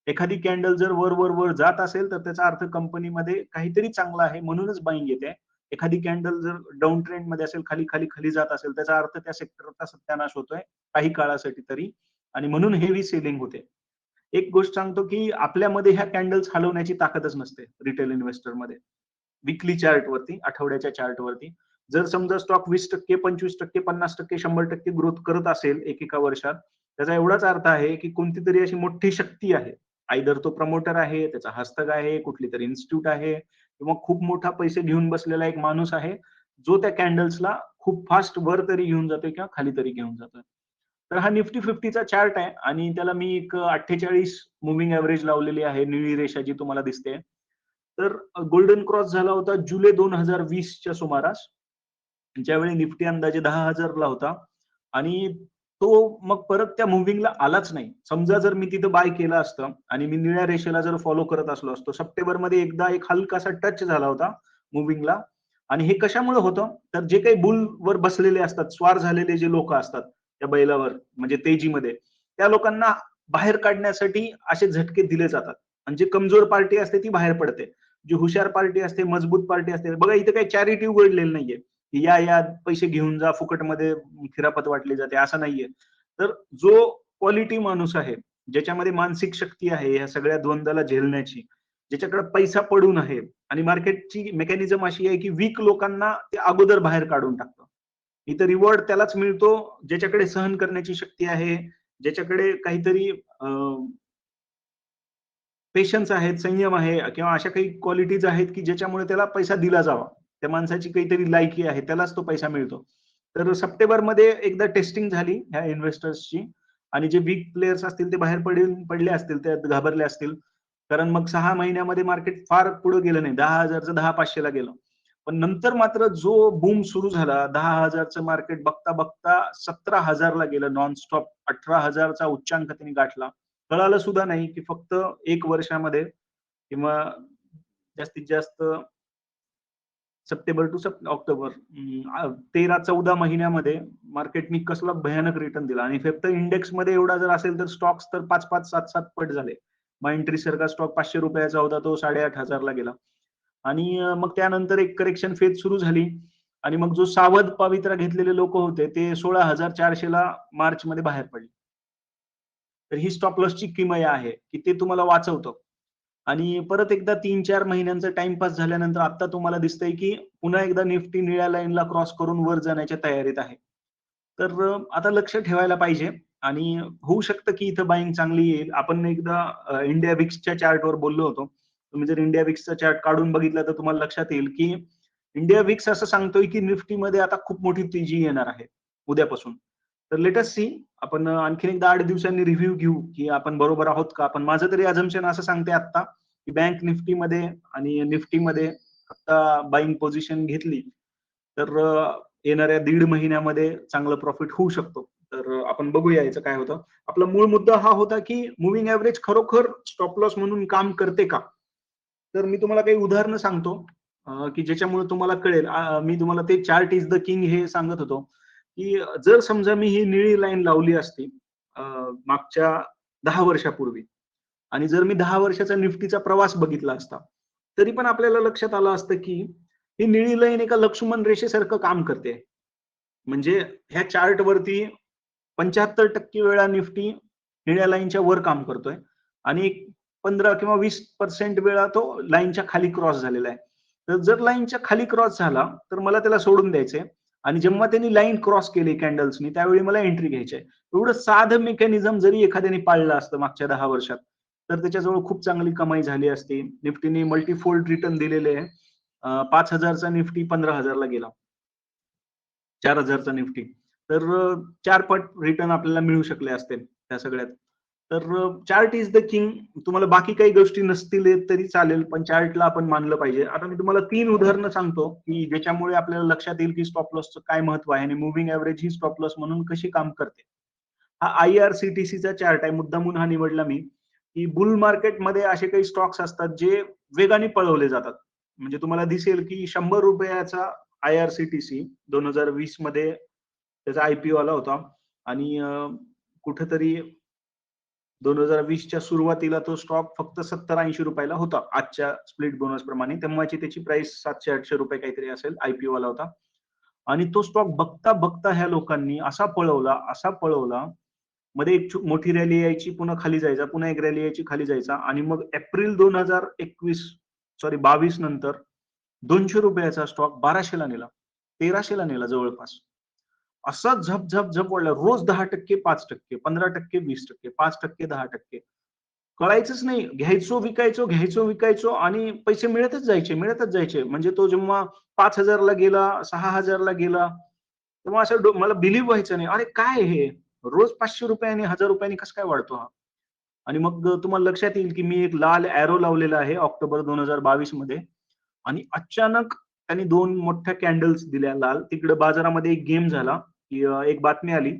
S2: एखादी कॅन्डल जर वर वर वर जात असेल तर त्याचा अर्थ कंपनीमध्ये काहीतरी चांगला आहे म्हणूनच बाईंग येते. एखादी कॅन्डल जर डाऊन ट्रेंड मध्ये असेल, खाली खाली खाली जात असेल, त्याचा अर्थ त्या सेक्टरचा सत्यानाश होतोय काही काळासाठी तरी, आणि म्हणून हेवी सेलिंग होते. एक गोष्ट सांगतो की आपल्यामध्ये ह्या कॅन्डल्स हलवण्याची ताकदच नसते रिटेल इन्व्हेस्टरमध्ये. विकली चार्ट वरती, आठवड्याच्या चार्ट वरती जर समजा स्टॉक 20%, 25%, 50%, 100% ग्रोथ करत असेल एकेका वर्षात, त्याचा एवढाच अर्थ आहे की कोणती तरी अशी मोठी शक्ती आहे, आयदर तो प्रमोटर आहे, त्याचा हस्तक आहे, कुठली तरी इन्स्टिट्यूट आहे किंवा खूप मोठा पैसे घेऊन बसलेला एक माणूस आहे, जो त्या कॅन्डल्सला खूप फास्ट वर तरी घेऊन जातोय किंवा खाली तरी घेऊन जातोय. तर हा निफ्टी 50चा चार्ट आहे आणि त्याला मी एक 48 मुव्हिंग ऍव्हरेज लावलेली आहे, निळी रेषा जी तुम्हाला दिसते. तर गोल्डन क्रॉस झाला होता जुलै 2020च्या सुमारास, ज्यावेळी निफ्टी अंदाजे 10,000ला होता आणि तो मग परत त्या मुव्हिंगला आलाच नाही. समजा जर मी तिथं बाय केलं असतं आणि मी निळ्या रेषेला जर फॉलो करत असलो असतो, सप्टेंबरमध्ये एकदा एक हलकासा टच झाला होता मुव्हिंगला. आणि हे कशामुळे होतं? तर जे काही बुल वर बसलेले असतात, स्वार झालेले जे लोक असतात त्या बैलावर, म्हणजे तेजीमध्ये, त्या लोकांना बाहेर काढण्यासाठी असे झटके दिले जातात आणि जी कमजोर पार्टी असते ती बाहेर पडते. जी हुशार पार्टी असते, मजबूत पार्टी असते, बघा इथे काही चॅरिटी उघडलेली नाहीये की या पैसे घेऊन जा, फुकटमध्ये खिरापत वाटली जाते, असं नाहीये. तर जो क्वालिटी माणूस आहे, ज्याच्यामध्ये मानसिक शक्ती आहे या सगळ्या द्वंद्वाला झेलण्याची, ज्याच्याकडे पैसा पडून आहे, आणि मार्केटची मेकॅनिझम अशी आहे की वीक लोकांना ते अगोदर बाहेर काढून टाकतं. इथं रिवॉर्ड त्यालाच मिळतो ज्याच्याकडे सहन करण्याची शक्ती आहे, ज्याच्याकडे काहीतरी पेशन्स आहेत, संयम आहे किंवा अशा काही क्वालिटीज आहेत की ज्याच्यामुळे त्याला पैसा दिला जावा, त्या माणसाची काहीतरी लायकी आहे, त्यालाच तो पैसा मिळतो. तर सप्टेंबरमध्ये एकदा टेस्टिंग झाली ह्या इन्व्हेस्टर्सची आणि जे वीक प्लेयर्स असतील ते बाहेर पडले असतील, ते घाबरले असतील. कारण मग 6 महिन्यामध्ये मार्केट फार पुढे गेलं नाही. 10,000चं 10,500ला गेलं. पण नंतर मात्र जो बूम सुरू झाला, 10,000चं मार्केट बघता बघता 17,000ला गेलं नॉनस्टॉप. 18,000चा उच्चांक त्यांनी गाठला. कळालं सुद्धा नाही की फक्त 1 वर्षामध्ये किंवा जास्तीत जास्त सप्टेंबर टू ऑक्टोबर 13-14 महिन्यामध्ये मार्केटनी कसला भयानक रिटर्न दिला. आणि फक्त इंडेक्समध्ये एवढा जर असेल तर स्टॉक्स तर 5-5, 7-7 पट झाले. माइंट्री सारखा स्टॉक 500 रुपयाचा होता, तो 8,500ला गेला. आणि मग त्यानंतर एक करेक्शन फेज सुरू झाली. आणि मग जो सावध पवित्रा घेतलेले लोक होते ते 16,400ला मार्च मध्ये बाहेर पडले. तर ही स्टॉप लॉसची किमया आहे की ते तुम्हाला वाचवतं. आणि परत एकदा 3-4 महिन्यांचा टाइमपास झाल्यानंतर आता तुम्हाला दिसतंय की पुन्हा एकदा निफ्टी निळ्या लाईनला क्रॉस करून वर जाण्याच्या तयारीत आहे. तर आता लक्ष ठेवायला पाहिजे. आणि होऊ शकतं की इथं बाईंग चांगली येईल. आपण एकदा इंडिया विक्सच्या चार्टवर बोललो होतो. तुम्ही जर इंडिया विक्सचा चार्ट काढून बघितला तर तुम्हाला लक्षात येईल की इंडिया विक्स असं सांगतोय की निफ्टीमध्ये आता खूप मोठी तेजी येणार आहे उद्यापासून. तर लेट अस सी. आपण आणखीन एकदा 8 दिवसांनी रिव्ह्यू घेऊ की आपण बरोबर आहोत का. पण माझं तरी अझम्पशन असं सांगते आता की बँक निफ्टीमध्ये आणि निफ्टीमध्ये आता बाईंग पोझिशन घेतली तर येणाऱ्या 1.5 महिन्यामध्ये चांगलं प्रॉफिट होऊ शकतो. तर आपण बघूया याचं काय होतं. आपला मूळ मुद्दा हा होता की मुव्हिंग ऍव्हरेज खरोखर स्टॉप लॉस म्हणून काम करते का. तर मी तुम्हाला काही उदाहरणं सांगतो की ज्याच्यामुळे तुम्हाला कळेल. मी तुम्हाला ते चार्ट इज द किंग हे सांगत होतो की जर समजा मी ही निळी लाईन लावली असती मागच्या 10 वर्षापूर्वी आणि जर मी 10 वर्षाचा निफ्टीचा प्रवास बघितला असता तरी पण आपल्याला लक्षात आलं असतं की ही निळी लाईन एका लक्ष्मण रेषेसारखं काम करते. म्हणजे ह्या चार्ट वरती 75% वेळा निफ्टी निळ्या लाईनच्या वर काम करतोय आणि 15 किंवा 20% वेळा तो लाईनच्या खाली क्रॉस झालेला आहे. तर जर लाईनच्या खाली क्रॉस झाला तर मला त्याला सोडून द्यायचंय आणि जेव्हा त्यांनी लाईन क्रॉस केली कॅन्डल्सनी त्यावेळी मला एंट्री घ्यायची आहे. एवढं साधं मेकॅनिझम जरी एखाद्याने पाळलं असतं मागच्या 10 वर्षात तर त्याच्याजवळ खूप चांगली कमाई झाली असती. निफ्टीने मल्टीफोल्ड रिटर्न दिलेले आहे. 5,000चा निफ्टी 15,000ला गेला. 4,000चा निफ्टी. तर 4 पट रिटर्न आपल्याला मिळू शकले असते त्या सगळ्यात. तर चार्ट इज द किंग. तुम्हाला बाकी काही गोष्टी नसतील तरी चालेल पण चार्टला आपण मानलं पाहिजे. आता मी तुम्हाला 3 उदाहरणं सांगतो की ज्याच्यामुळे आपल्याला लक्षात येईल की स्टॉप लॉसचं काय महत्व आहे आणि मुव्हिंग ऍव्हरेज ही स्टॉप लॉस म्हणून कशी काम करते. हा IRCTCचा चार्ट आहे. मुद्दामून हा निवडला मी की बुल मार्केटमध्ये असे काही स्टॉक्स असतात जे वेगाने पळवले जातात. म्हणजे तुम्हाला दिसेल की 100 रुपयाचा IRCTC 2020 मध्ये त्याचा IPO आला होता आणि कुठेतरी 2020च्या सुरुवातीला तो स्टॉक फक्त 70-80 रुपयाला होता आजच्या स्प्लिट बोनस प्रमाणे. तेव्हाची त्याची प्राइस 700-800 रुपये काहीतरी असेल. IPO आला होता आणि तो स्टॉक बघता बघता ह्या लोकांनी असा पळवला मध्ये एक मोठी रॅली यायची पुन्हा खाली जायचा, पुन्हा एक रॅली यायची खाली जायचा आणि मग एप्रिल 22 नंतर 200 रुपयाचा स्टॉक 1200ला नेला, 1300ला नेला जवळपास. असा झप झप झप वाढला. रोज 10%, 5%, 15%, 20%, 5%, 10%. कळायचंच नाही. घ्यायचो विकायचो आणि पैसे मिळतच जायचे. म्हणजे तो जेव्हा 5,000ला गेला, 6,000ला गेला, तेव्हा असं मला बिलीव्ह व्हायचं नाही. अरे काय हे? रोज 500 रुपयांनी 1000 रुपयांनी कसं काय वाढतो हा? आणि मग तुम्हाला लक्षात येईल की मी एक लाल एरो लावलेला आहे ऑक्टोबर 2022 मध्ये आणि अचानक त्यांनी 2 मोठ्या कॅन्डल्स दिल्या लाल. तिकडे बाजारामध्ये एक गेम झाला की एक बातमी आली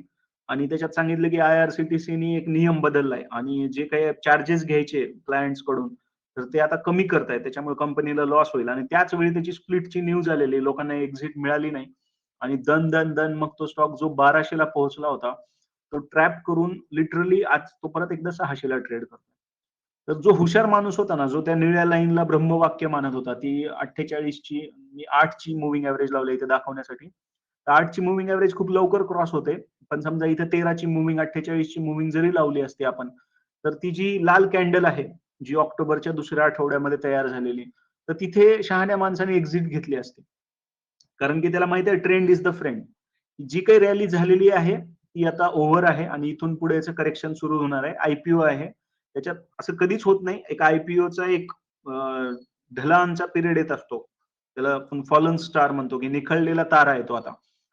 S2: आणि त्याच्यात सांगितलं की IRCTCने एक नियम बदललाय आणि जे काही चार्जेस घ्यायचे क्लायंट्स कडून तर ते आता कमी करतायत. त्याच्यामुळे कंपनीला लॉस होईल आणि त्याच वेळी त्याची स्प्लिटची न्यूज आलेली. लोकांना एक्झिट मिळाली नाही आणि दन मग तो स्टॉक जो 1200ला पोहोचला होता तो ट्रॅप करून लिटरली आज तो परत एकदा 600ला ट्रेड करतो. तर जो हुशार माणूस होता ना, जो त्या निळ्या लाईनला ब्रह्मवाक्य मानत होता, ती 48ची मी 8ची मुव्हिंग ऍव्हरेज लावली इथे दाखवण्यासाठी. 8ची मुव्हिंग ऍव्हरेज खूप लवकर क्रॉस होते. पण समजा इथे 13ची मुव्हिंग 48ची मुव्हिंग जरी लावली असती आपण तर ती जी लाल कॅन्डल आहे जी ऑक्टोबरच्या दुसऱ्या आठवड्यामध्ये तयार झालेली तर तिथे शहाण्या माणसाने एक्झिट घेतली असते. कारण की त्याला माहिती आहे ट्रेंड इज द फ्रेंड. जी काही रॅली झालेली आहे ती आता ओव्हर आहे आणि इथून पुढे याचं करेक्शन सुरू होणार आहे. IPO आहे. त्याच्यात असं कधीच होत नाही. एक IPOचा एक ढलांचा पिरियड येत असतो. त्याला आपण फॉलन स्टार म्हणतो की निखळलेला तारा येतो आता.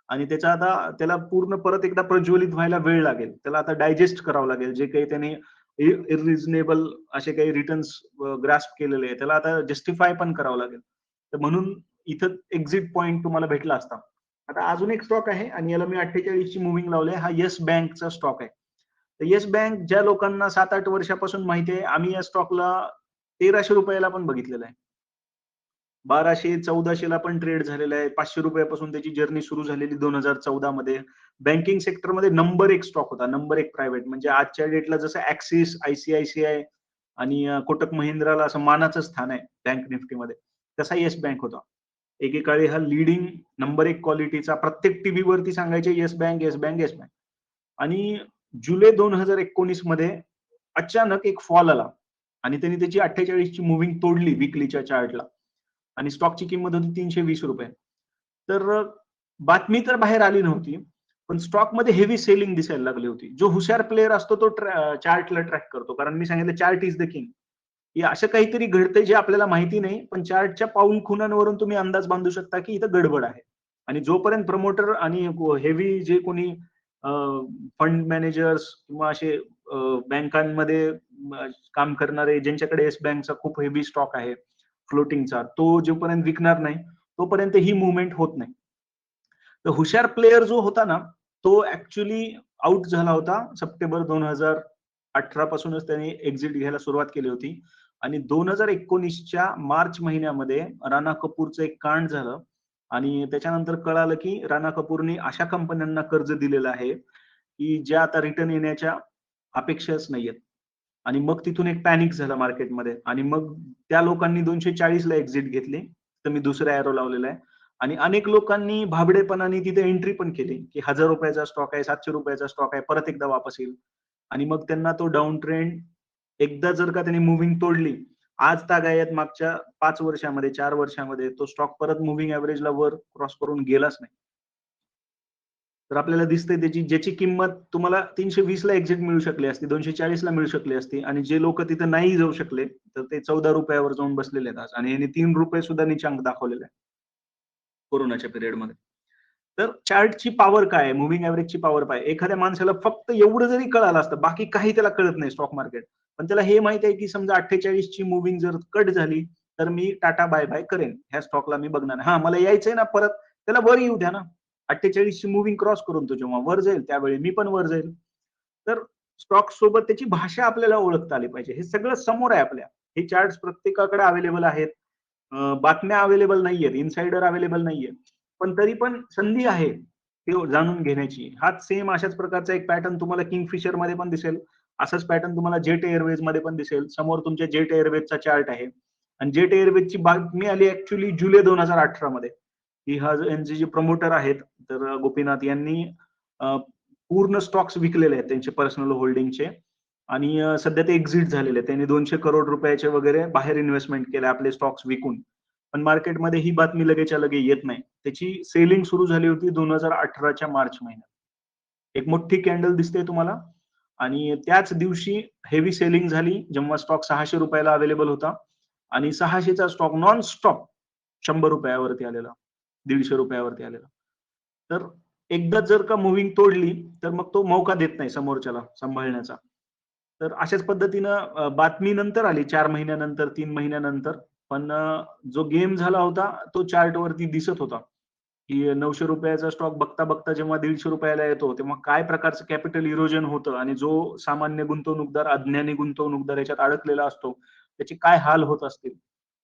S2: आणि त्याचा आता त्याला पूर्ण परत एकदा प्रज्वलित व्हायला वेळ लागेल. त्याला आता डायजेस्ट करावं लागेल जे काही त्याने इरिझनेबल असे काही रिटर्न्स ग्रास्प केलेले आहे त्याला आता जस्टिफाय पण करावं लागेल. तर म्हणून इथं एक्झिट पॉइंट तुम्हाला भेटला असता. आता अजून एक स्टॉक आहे आणि याला मी 48 ची मुव्हिंग लावले. हा येस बँकचा स्टॉक आहे. तर येस बँक ज्या लोकांना 7-8 वर्षापासून माहिती आहे, आम्ही या स्टॉकला 1300 रुपयाला पण बघितलेला आहे. 1200-1400 ला पण ट्रेड झालेला आहे. 500 रुपयापासून त्याची जर्नी सुरू झालेली 2014 मध्ये. बँकिंग सेक्टरमध्ये नंबर 1 स्टॉक होता, नंबर 1 प्रायव्हेट. म्हणजे आजच्या डेटला जसं ऍक्सिस, आयसीआयसीआय आणि कोटक महिंद्राला असं मानाचं स्थान आहे बँक निफ्टीमध्ये, तसा येस बँक होता. एकेकाळी हा लीडिंग नंबर 1 क्वालिटीचा प्रत्येक टीव्ही वरती सांगायचे yes bank, yes bank, yes bank. आणि जुलै 2019 मध्ये अचानक एक फॉल आला आणि त्यांनी त्याची 48 ची मुव्हिंग तोडली विकलीच्या चार्टला आणि स्टॉकची किंमत होती 320 रुपये. तर बातमी तर बाहेर आली नव्हती, पण स्टॉक मध्ये हेवी सेलिंग दिसायला लागली होती. जो हुशार प्लेअर असतो तो चार्टला ट्रॅक करतो, कारण मी सांगितलं चार्ट इज द किंग. की असं काहीतरी घडतंय जे आपल्याला माहिती नाही, पण चार्टच्या पाऊल खुणांवरून तुम्ही अंदाज बांधू शकता की इथं गडबड आहे. आणि जोपर्यंत प्रमोटर आणि हेवी जे कोणी फंड मॅनेजर्स किंवा असे बँकांमध्ये काम करणारे ज्यांच्याकडे येस बँकचा खूप हेवी स्टॉक आहे फ्लोटिंगचा, तो जोपर्यंत विकणार नाही तोपर्यंत ही मुवमेंट होत नाही. तर हुशार प्लेयर जो होता ना, तो ऍक्च्युली आउट झाला होता. सप्टेंबर 2018 पासूनच त्याने एक्झिट घ्यायला सुरुवात केली होती. आणि 2019च्या मार्च महिन्यामध्ये राणा कपूरचं एक कांड झालं आणि त्याच्यानंतर कळालं की राणा कपूरने अशा कंपन्यांना कर्ज दिलेलं आहे की ज्या आता रिटर्न येण्याच्या अपेक्षाच नाहीयेत. आणि मग तिथून एक पॅनिक झालं मार्केटमध्ये आणि मग त्या लोकांनी 240 ला एक्झिट घेतली. तर मी दुसरा एरो लावलेला आहे. आणि अनेक लोकांनी भाबडेपणाने तिथे एंट्री पण केली की 1000 रुपयाचा स्टॉक आहे, 700 रुपयाचा स्टॉक आहे, परत एकदा वापस येईल. आणि मग त्यांना तो डाऊन ट्रेंड एकदा जर का त्यांनी मुव्हिंग तोडली, आज तागायत मागच्या 5 वर्षामध्ये 4 वर्षामध्ये तो स्टॉक परत मुव्हिंग ऍव्हरेजला वर क्रॉस करून गेलाच नाही. तर आपल्याला दिसतंय त्याची ज्याची किंमत तुम्हाला 320 ला एक्झिट मिळू शकली असती, 240 ला मिळू शकली असती आणि जे लोक तिथं नाही जाऊ शकले तर ते 14 रुपयावर जाऊन बसलेले आहेत आज आणि यांनी 3 रुपये सुद्धा नीचांक दाखवलेला आहे कोरोनाच्या पिरियडमध्ये. तर चार्टची पॉवर काय आहे, मुव्हिंग ऍव्हरेजची पॉवर काय? एखाद्या माणसाला फक्त एवढं जरी कळालं असतं, बाकी काही त्याला कळत नाही स्टॉक मार्केट, पण त्याला हे माहित आहे की समजा 48 ची मुव्हिंग जर कट झाली तर मी टाटा बाय बाय करेन, ह्या स्टॉकला मी बघणार. हा मला यायचंय ना परत, त्याला वर येऊ द्या ना. 48 ची मुव्हिंग क्रॉस करून तो जेव्हा वर जाईल त्यावेळी मी पण वर जाईल. तर स्टॉक सोबत त्याची भाषा आपल्याला ओळखता आली पाहिजे. हे सगळं समोर आहे आपल्या. हे चार्ट प्रत्येकाकडे अवेलेबल आहेत. बातम्या अवेलेबल नाहीयेत, इनसाइडर अवेलेबल नाहीये, पण तरी पण संधी आहे ते जाणून घेण्याची. हाच सेम अशाच प्रकारचा एक पॅटर्न तुम्हाला किंगफिशर मध्ये पण दिसेल. असाच पॅटर्न तुम्हाला जेट एअरवेज मध्ये पण दिसेल. समोर तुमच्या जेट एअरवेजचा चार्ट आहे आणि जेट एअरवेजची बातमी आली ऍक्च्युली जुलै 2018 मध्ये की हा यांचे जे प्रमोटर आहेत तर गोपीनाथ यांनी पूर्ण स्टॉक्स विकलेले आहेत त्यांचे पर्सनल होल्डिंगचे आणि सध्या ते एक्झिट झालेले आहेत. त्यांनी 200 करोड रुपयाचे वगैरे बाहेर इन्व्हेस्टमेंट केले आपले स्टॉक्स विकून. पण मार्केटमध्ये ही बातमी लगेच्या लगे येत नाही. त्याची सेलिंग सुरू झाली होती 2018च्या मार्च महिन्यात. एक मोठी कॅन्डल दिसते तुम्हाला आणि त्याच दिवशी हेवी सेलिंग झाली जेव्हा स्टॉक 600 रुपयाला अवेलेबल होता आणि 600चा स्टॉक नॉन स्टॉप 100 रुपयावरती आलेला, 150 रुपयावरती आलेला. तर एकदा जर का मुव्हिंग तोडली तर मग तो मौका देत नाही समोरच्याला सांभाळण्याचा. तर अशाच पद्धतीनं बातमी नंतर आली 4 महिन्यानंतर, 3 महिन्यानंतर. पण जो गेम झाला होता तो चार्ट वरती दिसत होता की 900 रुपयाचा स्टॉक बघता बघता जेव्हा 150 रुपयाला येतो तेव्हा काय प्रकारचं कॅपिटल इरोजन होतं आणि जो सामान्य गुंतवणूकदार, अज्ञानी गुंतवणूकदार याच्यात अडकलेला असतो त्याचे काय हाल होत असतील.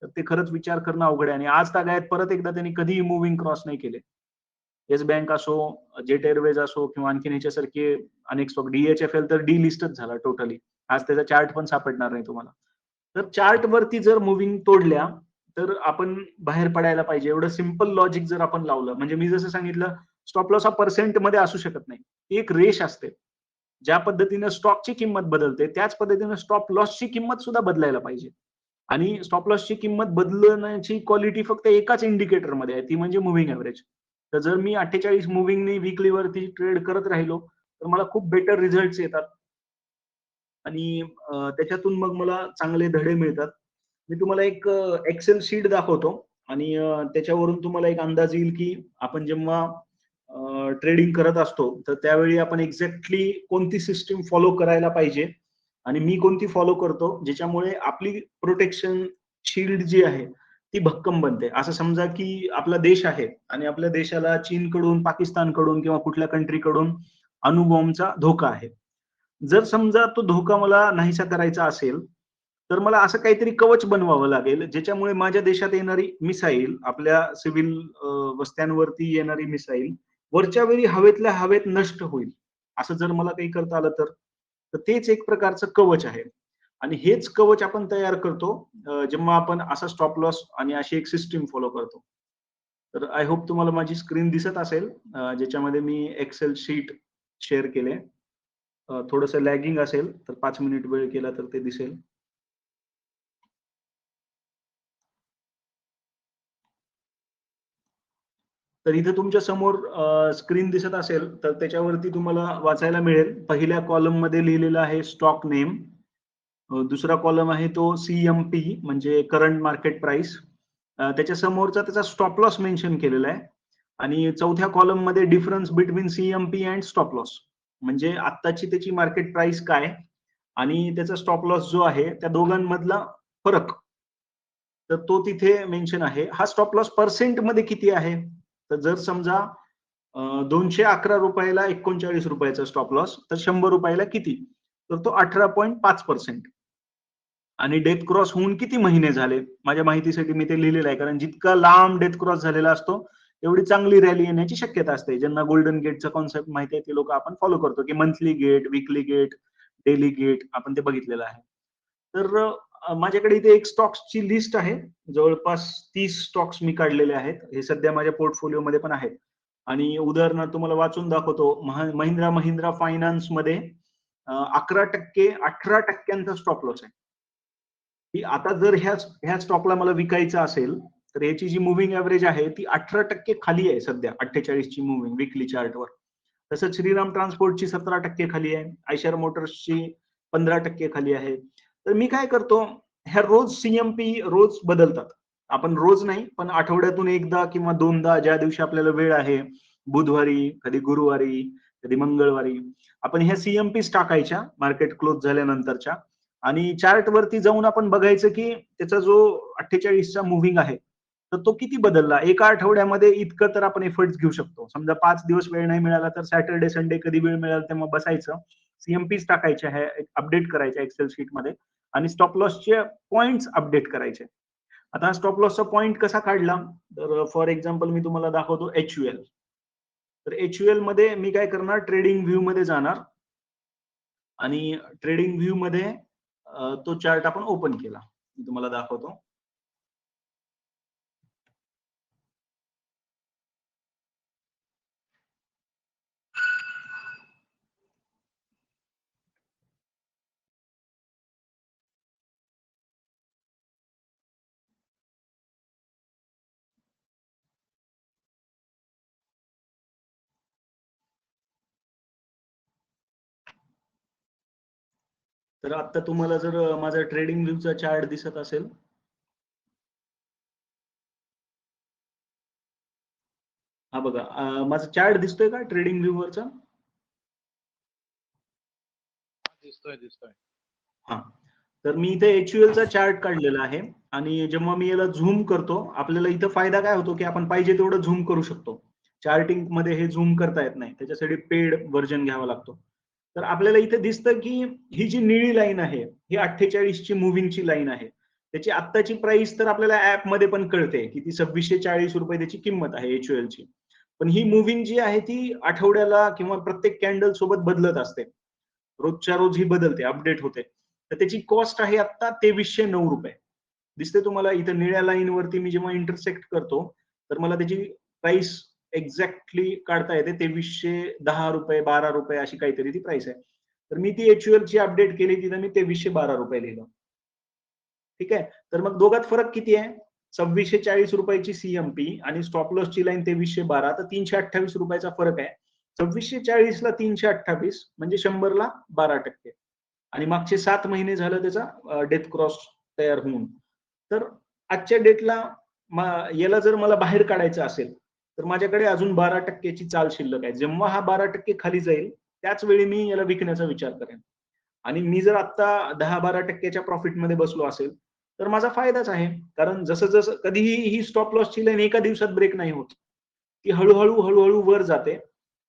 S2: तर ते खरंच विचार करणं अवघड आहे आणि आज तागायत परत एकदा त्यांनी कधीही मुव्हिंग क्रॉस नाही केले. येस बँक असो, जेट एअरवेज असो किंवा आणखीन ह्याच्यासारखे अनेक स्टॉक, DHFL तर डिलिस्टच झाला टोटली. आज त्याचा चार्ट पण सापडणार नाही तुम्हाला. तर चार्ट वरती जर मुव्हिंग तोडल्या तर आपण बाहेर पडायला पाहिजे. एवढं सिंपल लॉजिक जर आपण लावलं, म्हणजे मी जसं सांगितलं स्टॉप लॉस हा पर्सेंट मध्ये असू शकत नाही. ती एक रेष असते. ज्या पद्धतीने स्टॉकची किंमत बदलते त्याच पद्धतीने स्टॉप लॉसची किंमत सुद्धा बदलायला पाहिजे. आणि स्टॉप लॉसची किंमत बदलण्याची क्वालिटी फक्त एकाच इंडिकेटर मध्ये आहे, ती म्हणजे मुव्हिंग ऍव्हरेज. तर जर मी 48 मुव्हिंगनी वीकली वरती ट्रेड करत राहिलो तर मला खूप बेटर रिझल्ट येतात आणि त्याच्यातून मग मला चांगले धडे मिळतात. मी तुम्हाला एक एक्सेल शीट दाखवतो आणि त्याच्यावरून तुम्हाला एक अंदाज येईल की आपण जेव्हा ट्रेडिंग करत असतो तर त्यावेळी आपण एक्झॅक्टली कोणती सिस्टीम फॉलो करायला पाहिजे आणि मी कोणती फॉलो करतो ज्याच्यामुळे आपली प्रोटेक्शन शील्ड जी आहे ती भक्कम बनते. असं समजा की आपला देश आहे आणि आपल्या देशाला चीनकडून, पाकिस्तानकडून किंवा कुठल्या कंट्रीकडून अणुबॉम्बचा धोका आहे. जर समजा तो धोका मला नाहीसा करायचा असेल तर मला असं काहीतरी कवच बनवावं लागेल ज्याच्यामुळे माझ्या देशात येणारी मिसाईल, आपल्या सिव्हिल वस्त्यांवरती येणारी मिसाईल वरच्या वेळी हवेतल्या हवेत नष्ट होईल. असं जर मला काही करता आलं तर तेच एक प्रकारचं कवच आहे. आणि हेच कवच आपण तयार करतो जेव्हा आपण असा स्टॉप लॉस आणि अशी एक सिस्टीम फॉलो करतो. तर आय होप तुम्हाला माझी स्क्रीन दिसत असेल ज्याच्यामध्ये मी एक्सेल शीट शेअर केले. थोडंसं लॅगिंग असेल तर 5 मिनिट वेळ केला तर ते दिसेल. तर इथे तुमच्या समोर स्क्रीन दिसत असेल तर त्याच्यावरती तुम्हाला वाचायला मिळेल. पहिल्या कॉलम मध्ये लिहिलेलं आहे स्टॉक नेम. दुसरा कॉलम आहे तो सीएमपी म्हणजे करंट मार्केट प्राइस. त्याच्या समोरचा त्याचा स्टॉप लॉस मेन्शन केलेला आहे. आणि चौथ्या कॉलम मध्ये difference between CMP and stop loss म्हणजे आत्ताची त्याची मार्केट प्राइस काय आणि त्याचा स्टॉप लॉस जो आहे त्या दोघांमधला फरक तर तो तिथे मेन्शन आहे. हा स्टॉप लॉस पर्सेंट मध्ये किती आहे तर जर समजा 211 रुपयाला 39 रुपयाचा स्टॉप लॉस तर 100 रुपयाला किती तर तो 18.5%. आणि डेथ क्रॉस होऊन किती महिने झाले माझ्या माहितीसाठी मी ते लिहिलेलं आहे कारण जितका लांब डेथ क्रॉस झालेला असतो तेवढी चांगली रॅली येण्याची शक्यता असते. ज्यांना गोल्डन गेटचा कॉन्सेप्ट माहिती आहे ते लोक आपण फॉलो करतो की monthly gate, weekly gate, daily gate आपण ते बघितलेलं आहे. तर माझ्याकडे इथे एक स्टॉक्सची लिस्ट आहे. जवळपास 30 स्टॉक्स मी काढलेले आहेत. हे सध्या माझ्या पोर्टफोलिओमध्ये पण आहेत. आणि उदाहरणार्थ तुम्हाला वाचून दाखवतो. महिंद्रा महिंद्रा फायनान्स मध्ये 11%, 18% स्टॉप लॉस आहे. की आता जर ह्या स्टॉकला मला विकायचं असेल तर याची जी मुव्हिंग ऍव्हरेज आहे ती 18% खाली आहे सध्या 48 ची मुव्हिंग विकली चार्टवर. तसंच श्रीराम ट्रान्सपोर्टची 17% खाली आहे. आयशर मोटर्सची 15% खाली आहे. तर मी काय करतो ह्या रोज सीएमपी रोज बदलतात. आपण रोज नाही पण आठवड्यातून एकदा किंवा दोनदा ज्या दिवशी आपल्याला वेळ आहे बुधवारी, कधी गुरुवारी, कधी मंगळवारी आपण ह्या सीएमपीस टाकायच्या मार्केट क्लोज झाल्यानंतरच्या आणि चार्ट वरती जाऊन आपण बघायचं की त्याचा जो 48चा मुव्हिंग आहे तर तो किती बदलला. एका आठवड्यामध्ये इतकं तर आपण एफर्ट्स घेऊ शकतो. समजा 5 दिवस वेळ नाही मिळाला तर सॅटर्डे संडे कधी वेळ मिळाला तेव्हा बसायचं, सीएमपीस टाकायच्या आहे, अपडेट करायच्या एक्सेल शीट मध्ये आणि स्टॉप लॉसचे पॉइंट्स अपडेट करायचे. आता स्टॉप लॉसचा पॉइंट कसा काढला तर फॉर एक्झाम्पल मी तुम्हाला दाखवतो एचयूएल. तर एचयूएल मध्ये मी काय करणार ट्रेडिंग व्ह्यू मध्ये जाणार आणि ट्रेडिंग व्ह्यू मध्ये तो चार्ट आपण ओपन केला. मी तुम्हाला दाखवतो. तर आता तुम्हाला जर माझा ट्रेडिंग व्ह्यूचा चार्ट दिसत असेल हा बघा माझा चार्ट दिसतोय का ट्रेडिंग व्ह्यू वरचा.
S4: दिसतोय.
S2: हा तर मी इथे एचयूएल चा चार्ट काढलेला आहे आणि जेव्हा मी याला झूम करतो आपल्याला इथं फायदा काय होतो की आपण पाहिजे तेवढं झूम करू शकतो. चार्टिंग मध्ये हे झूम करता येत नाही त्याच्यासाठी पेड व्हर्जन घ्यावं लागतो. तर आपल्याला इथे दिसतं की ही जी निळी लाईन आहे ही 48 ची मुव्हिंगची लाईन आहे. त्याची आत्ताची प्राइस तर आपल्याला ऍप मध्ये पण कळते की ती 2640 रुपये त्याची किंमत आहे एचयूएल ची. पण ही मुव्हिंग जी आहे ती आठवड्याला किंवा प्रत्येक कॅन्डल सोबत बदलत असते. रोजच्या रोज ही बदलते अपडेट होते. तर त्याची कॉस्ट आहे आता 2309 रुपये. दिसते तुम्हाला इथं निळ्या लाईन वरती मी जेव्हा इंटरसेक्ट करतो तर मला त्याची प्राइस एक्झॅक्टली काढता येते 2310 रुपये 12 रुपये अशी काहीतरी ती प्राइस आहे. तर मी ती एचयूएल ची अपडेट केली तिथं मी 2312 रुपये लिहिलं. ठीक आहे. तर मग दोघात फरक किती आहे 2640 रुपयाची सीएमपी आणि स्टॉप लॉस ची लाईन 2312 तर 328 रुपयाचा फरक आहे. 2640 ला 328 म्हणजे 100 ला 12%. आणि मागचे 7 महिने झालं त्याचा डेथ क्रॉस तयार होऊन. तर आजच्या डेटला याला जर मला बाहेर काढायचं असेल तर माझ्याकडे अजून 12% चाल शिल्लक आहे. जेव्हा हा 12% खाली जाईल त्याच वेळी मी याला विकण्याचा विचार करेन. आणि मी जर आता 10-12% प्रॉफिटमध्ये बसलो असेल तर माझा फायदाच आहे. कारण जसं जसं कधीही ही स्टॉप लॉसची लाईन एका दिवसात ब्रेक नाही होत. ती हळूहळू वर जाते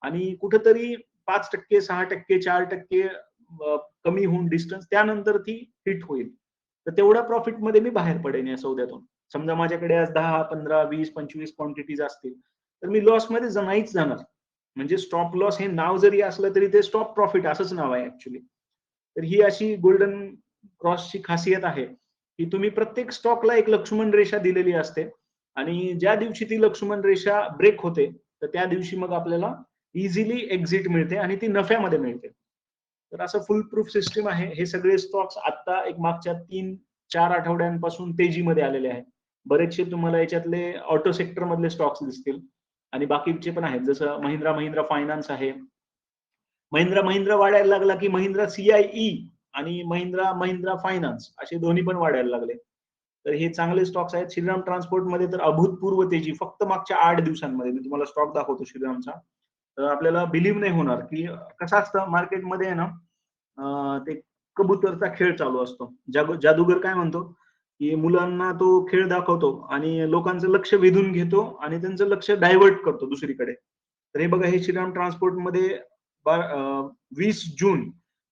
S2: आणि कुठेतरी 5%, 6%, 4% कमी होऊन डिस्टन्स त्यानंतर ती हिट होईल. तर तेवढ्या प्रॉफिटमध्ये मी बाहेर पडेन या सौद्यातून. समजा माझ्याकडे आज 10, 15, 20, 25 क्वांटिटीज असतील तर मी लॉसमध्ये नाहीच जाणार. म्हणजे स्टॉप लॉस हे नाव जरी असलं तरी ते स्टॉप प्रॉफिट असंच नाव आहे ऍक्च्युली. तर ही अशी गोल्डन क्रॉसची खासियत आहे की तुम्ही प्रत्येक स्टॉकला एक लक्ष्मण रेषा दिलेली असते आणि ज्या दिवशी ती लक्ष्मण रेषा ब्रेक होते तर त्या दिवशी मग आपल्याला इझिली एक्झिट मिळते आणि ती नफ्यामध्ये मिळते. तर असं फुल प्रूफ सिस्टीम आहे. हे सगळे स्टॉक्स आता एक मागच्या 3-4 आठवड्यांपासून तेजीमध्ये आलेले आहेत. बरेचसे तुम्हाला याच्यातले ऑटो सेक्टर मधले स्टॉक्स दिसतील आणि बाकीचे पण आहेत. जसं महिंद्रा फायनान्स आहे. महिंद्रा वाढायला लागला की महिंद्रा CIE आणि महिंद्रा फायनान्स असे दोन्ही पण वाढायला लागले. तर हे चांगले स्टॉक्स आहेत. श्रीराम ट्रान्सपोर्ट मध्ये तर अभूतपूर्व तेजी फक्त मागच्या 8 दिवसांमध्ये. मी तुम्हाला स्टॉक दाखवतो श्रीरामचा. तर आपल्याला बिलीव्ह नाही होणार की कसं असतं मार्केटमध्ये आहे ना ते कबुतरचा खेळ चालू असतो. जादूगर काय म्हणतो की मुलांना तो खेळ दाखवतो आणि लोकांचं लक्ष वेधून घेतो आणि त्यांचं लक्ष डायव्हर्ट करतो दुसरीकडे. तर हे बघा, हे श्रीराम ट्रान्सपोर्ट मध्ये 20 जून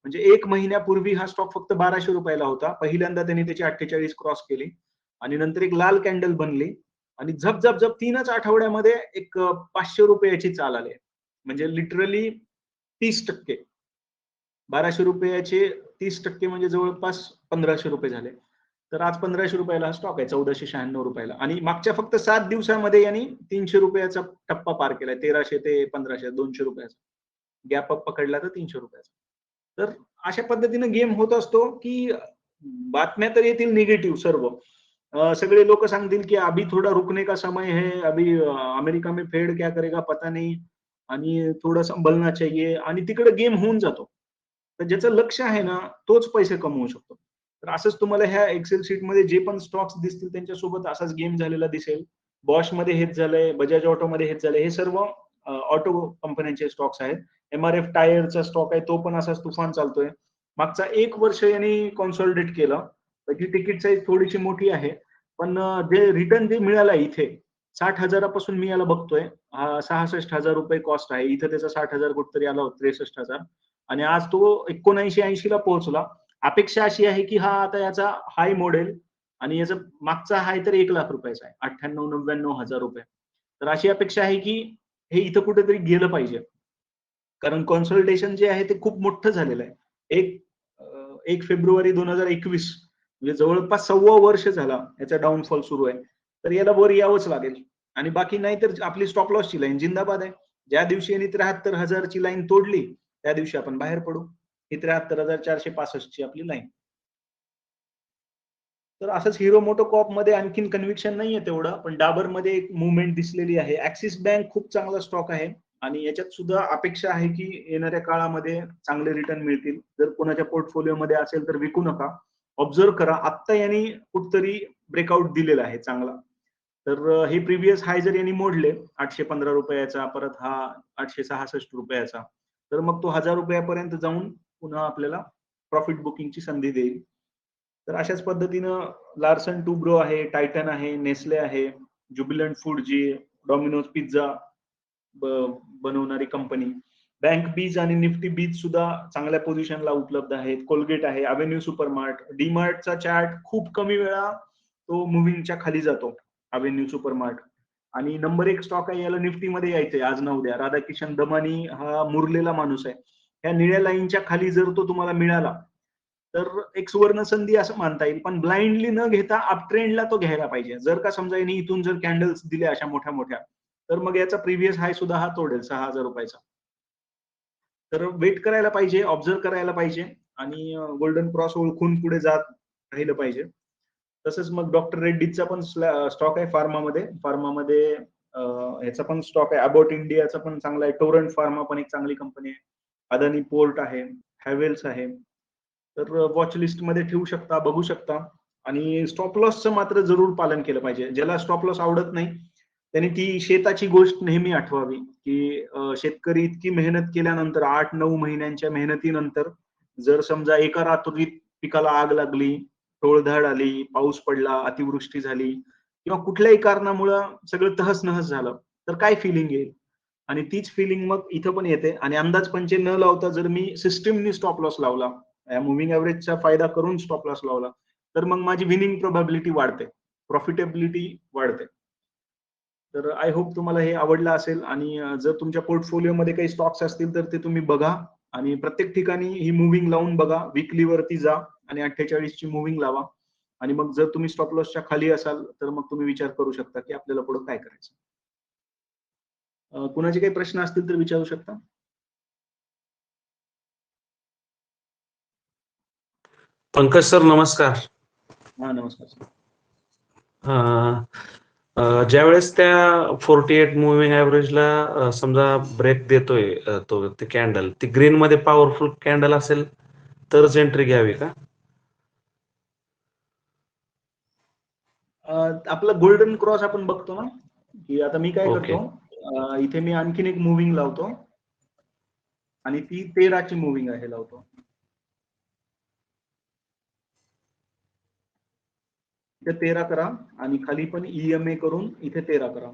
S2: म्हणजे 1 महिन्यापूर्वी हा स्टॉक फक्त 1200 रुपयाला होता. पहिल्यांदा त्यांनी त्याची 48 क्रॉस केली आणि नंतर एक लाल कॅन्डल बनली आणि झप 3च आठवड्यामध्ये एक 500 रुपयाची चाल आली. म्हणजे लिटरली 30%. 1200 रुपयाचे 30% म्हणजे जवळपास 1500 रुपये झाले. तर आज 1500 रुपयाला हा स्टॉक आहे, 1496 रुपयाला. आणि मागच्या फक्त 7 दिवसामध्ये यांनी 300 रुपयाचा टप्पा पार केलाय. 1300 ते 1500, 200 रुपयाचा गॅप अप पकडला तर 300 रुपयाचा. तर अशा पद्धतीने गेम होत असतो की बातम्या तर येतील निगेटिव्ह सर्व. सगळे लोक सांगतील की अभी थोडा रुकने का समय है, अभी अमेरिका में फेड क्या करेगा पता नहीं आणि थोडं संभलना चाहिए आणि तिकडे गेम होऊन जातो. तर ज्याचं लक्ष आहे ना तोच पैसे कमवू शकतो. तर असंच तुम्हाला ह्या एक्सेल शीट मध्ये जे पण स्टॉक्स दिसतील त्यांच्यासोबत असाच गेम झालेला दिसेल. बॉश मध्ये हेच झालंय, बजाज ऑटो मध्ये हेच झालंय. हे सर्व ऑटो कंपन्यांचे स्टॉक्स आहेत. MRF टायरचा स्टॉक आहे, तो पण असाच तुफान चालतोय. मागचा 1 वर्ष यांनी कॉन्सॉलिडेट केलं. त्याची तिकीट साईज थोडीशी मोठी आहे, पण जे रिटर्न जे मिळालं इथे 60,000 पासून मी याला बघतोय. 66,000 रुपये कॉस्ट आहे. इथं त्याचा 60,000 कुठतरी आला होता, 63,000 आणि आज तो 79-80 ला पोहोचला. अपेक्षा अशी आहे की हा आता याचा हाय मॉडेल आणि याचा मागचा हाय तर 1 लाख रुपयाचा आहे, 98-99,000 रुपये. तर अशी अपेक्षा आहे की हे इथं कुठेतरी गेलं पाहिजे. कारण कॉन्सॉलिडेशन जे आहे ते खूप मोठं झालेलं आहे. 1 फेब्रुवारी 2021 म्हणजे जवळपास 1.25 वर्ष झाला याचा डाऊनफॉल सुरू आहे. तर याला वर यावंच लागेल आणि बाकी नाही तर आपली स्टॉप लॉसची लाईन जिंदाबाद आहे. ज्या दिवशी यांनी 73,000 ची लाईन तोडली त्या दिवशी आपण बाहेर पडू. ही 73,465 ची आपली लाईन. तर असंच हिरो मोटोकॉर्प मध्ये आणखीन कन्व्हिक्शन नाहीये तेवढं, पण डाबर मध्ये एक मुवमेंट दिसलेली आहे. ऍक्सिस बँक खूप चांगला स्टॉक आहे आणि याच्यात सुद्धा अपेक्षा आहे की येणाऱ्या काळामध्ये चांगले रिटर्न मिळतील. जर कोणाच्या पोर्टफोलिओ मध्ये असेल तर विकू नका, ऑब्झर्व करा. आत्ता यांनी कुठतरी ब्रेकआउट दिलेला आहे चांगला. तर हे प्रिव्हियस हाय जर यांनी मोडले 815 रुपयाचा, परत हा 866 रुपयाचा, तर मग तो 1000 रुपयापर्यंत जाऊन पुन्हा आपल्याला प्रॉफिट बुकिंगची संधी देईल. तर अशाच पद्धतीनं लार्सन टुब्रो आहे, टायटन आहे, नेस्ले आहे, ज्युबिलंट फूड जी डॉमिनोज पिझ्झा बनवणारी कंपनी, बँक बीज आणि निफ्टी बीज सुद्धा चांगल्या पोझिशनला उपलब्ध आहेत. कोलगेट आहे, अव्हेन्यू सुपरमार्ट. डीमार्टचा चार्ट खूप कमी वेळा तो मुव्हिंगच्या खाली जातो, अव्हेन्यू सुपरमार्ट. आणि नंबर 1 स्टॉक आहे, याला निफ्टीमध्ये यायचंय आज ना उद्या. राधाकिशन दमानी हा मुरलेला माणूस आहे. ह्या निळ्या लाईनच्या खाली जर तो तुम्हाला मिळाला तर एक सुवर्ण संधी असं मानता येईल. पण ब्लाइंडली न घेता अप ट्रेंडला तो घ्यायला पाहिजे. जर का समजा यांनी इथून जर कॅन्डल्स दिल्या अशा मोठ्या मोठ्या तर मग याचा प्रिव्हियस हाय सुद्धा हा तोडेल 6,000 रुपयाचा. तर वेट करायला पाहिजे, ऑब्झर्व करायला पाहिजे आणि गोल्डन क्रॉस ओळखून पुढे जात राहिलं पाहिजे. तसंच मग डॉक्टर रेड्डीचा पण स्टॉक आहे फार्मामध्ये. फार्मामध्ये ह्याचा पण स्टॉक आहे. अबाउट इंडियाचा पण चांगला आहे. टोरंट फार्मा पण एक चांगली कंपनी आहे. अदानी पोर्ट आहे, हॅवेल्स आहे. तर वॉच लिस्ट मध्ये ठेवू शकता, बघू शकता. आणि स्टॉप लॉसचं मात्र जरूर पालन केलं पाहिजे. ज्याला स्टॉप लॉस आवडत नाही त्यांनी ती शेताची गोष्ट नेहमी आठवावी की शेतकरी इतकी मेहनत केल्यानंतर 8-9 महिन्यांच्या मेहनतीनंतर जर समजा एका रात्रीत पिकाला आग लागली, टोळधाड आली, पाऊस पडला, अतिवृष्टी झाली किंवा कुठल्याही कारणामुळं सगळं तहस-नहस झालं, तर काय फिलिंग येईल? आणि तीच फिलिंग मग इथं पण येते. आणि अंदाजपंचे न लावता जर मी सिस्टीमनी स्टॉप लॉस लावला, मूव्हिंग एव्हरेजचा फायदा करून स्टॉप लॉस लावला, तर मग माझी विनिंग प्रोबॅबिलिटी वाढते, प्रॉफिटेबिलिटी वाढते. तर आय होप तुम्हाला हे आवडलं असेल. आणि जर तुमच्या पोर्टफोलिओमध्ये काही स्टॉक्स असतील तर ते तुम्ही बघा आणि प्रत्येक ठिकाणी ही मूव्हिंग लावून बघा. विकली वरती जा आणि 48 ची मूव्हिंग लावा. आणि मग जर तुम्ही स्टॉप लॉसच्या खाली असाल तर मग तुम्ही विचार करू शकता की आपल्याला पुढे काय करायचं. कुणाचे काही प्रश्न असतील तर विचारू शकता.
S5: पंकज सर नमस्कार.
S2: हा नमस्कार सर.
S5: ज्यावेळेस त्या 48 मुव्हिंग ऍव्हरेजला समजा ब्रेक देतोय तो ते कॅन्डल, ती ग्रीन मध्ये पॉवरफुल कॅन्डल असेल तरच एंट्री घ्यावी का?
S2: आपला गोल्डन क्रॉस आपण बघतो ना, की आता मी काय
S5: ओके.
S2: करतो, इथे मी आणखीन एक मूव्हिंग लावतो आणि ती 13 ची मूव्हिंग आहे लावतो. इथे 13 करा आणि खाली पण EMA करून इथे 13 करा.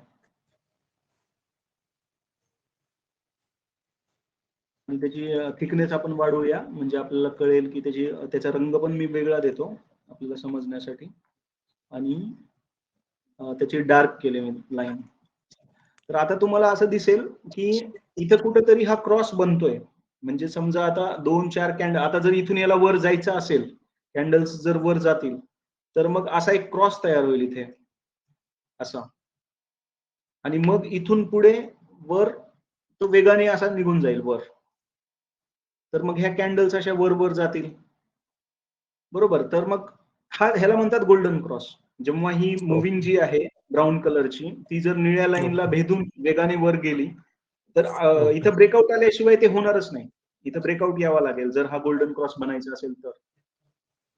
S2: आणि त्याची थिकनेस आपण वाढवूया म्हणजे आपल्याला कळेल की त्याचा रंग पण मी वेगळा देतो आपल्याला समजण्यासाठी. आणि त्याची डार्क केले मी लाईन. तर आता तुम्हाला असं दिसेल की इथं कुठेतरी हा क्रॉस बनतोय. म्हणजे समजा आता 2-4 कॅन्डल, आता जर इथून याला वर जायचं असेल, कॅन्डल्स जर वर जातील तर मग असा एक क्रॉस तयार होईल इथे असा. आणि मग इथून पुढे वर तो वेगाने असा निघून जाईल वर. तर मग ह्या कॅन्डल्स अशा वर वर जातील, बरोबर. तर मग ह्याला म्हणतात गोल्डन क्रॉस. जेव्हा ही मूव्हिंग जी आहे ब्राऊन कलरची ती जर निळ्या लाईनला भेदून वेगाने वर गेली तर इथं ब्रेकआउट आल्याशिवाय ते होणारच नाही. इथं ब्रेकआउट यावा लागेल जर हा गोल्डन क्रॉस बनायचा असेल तर.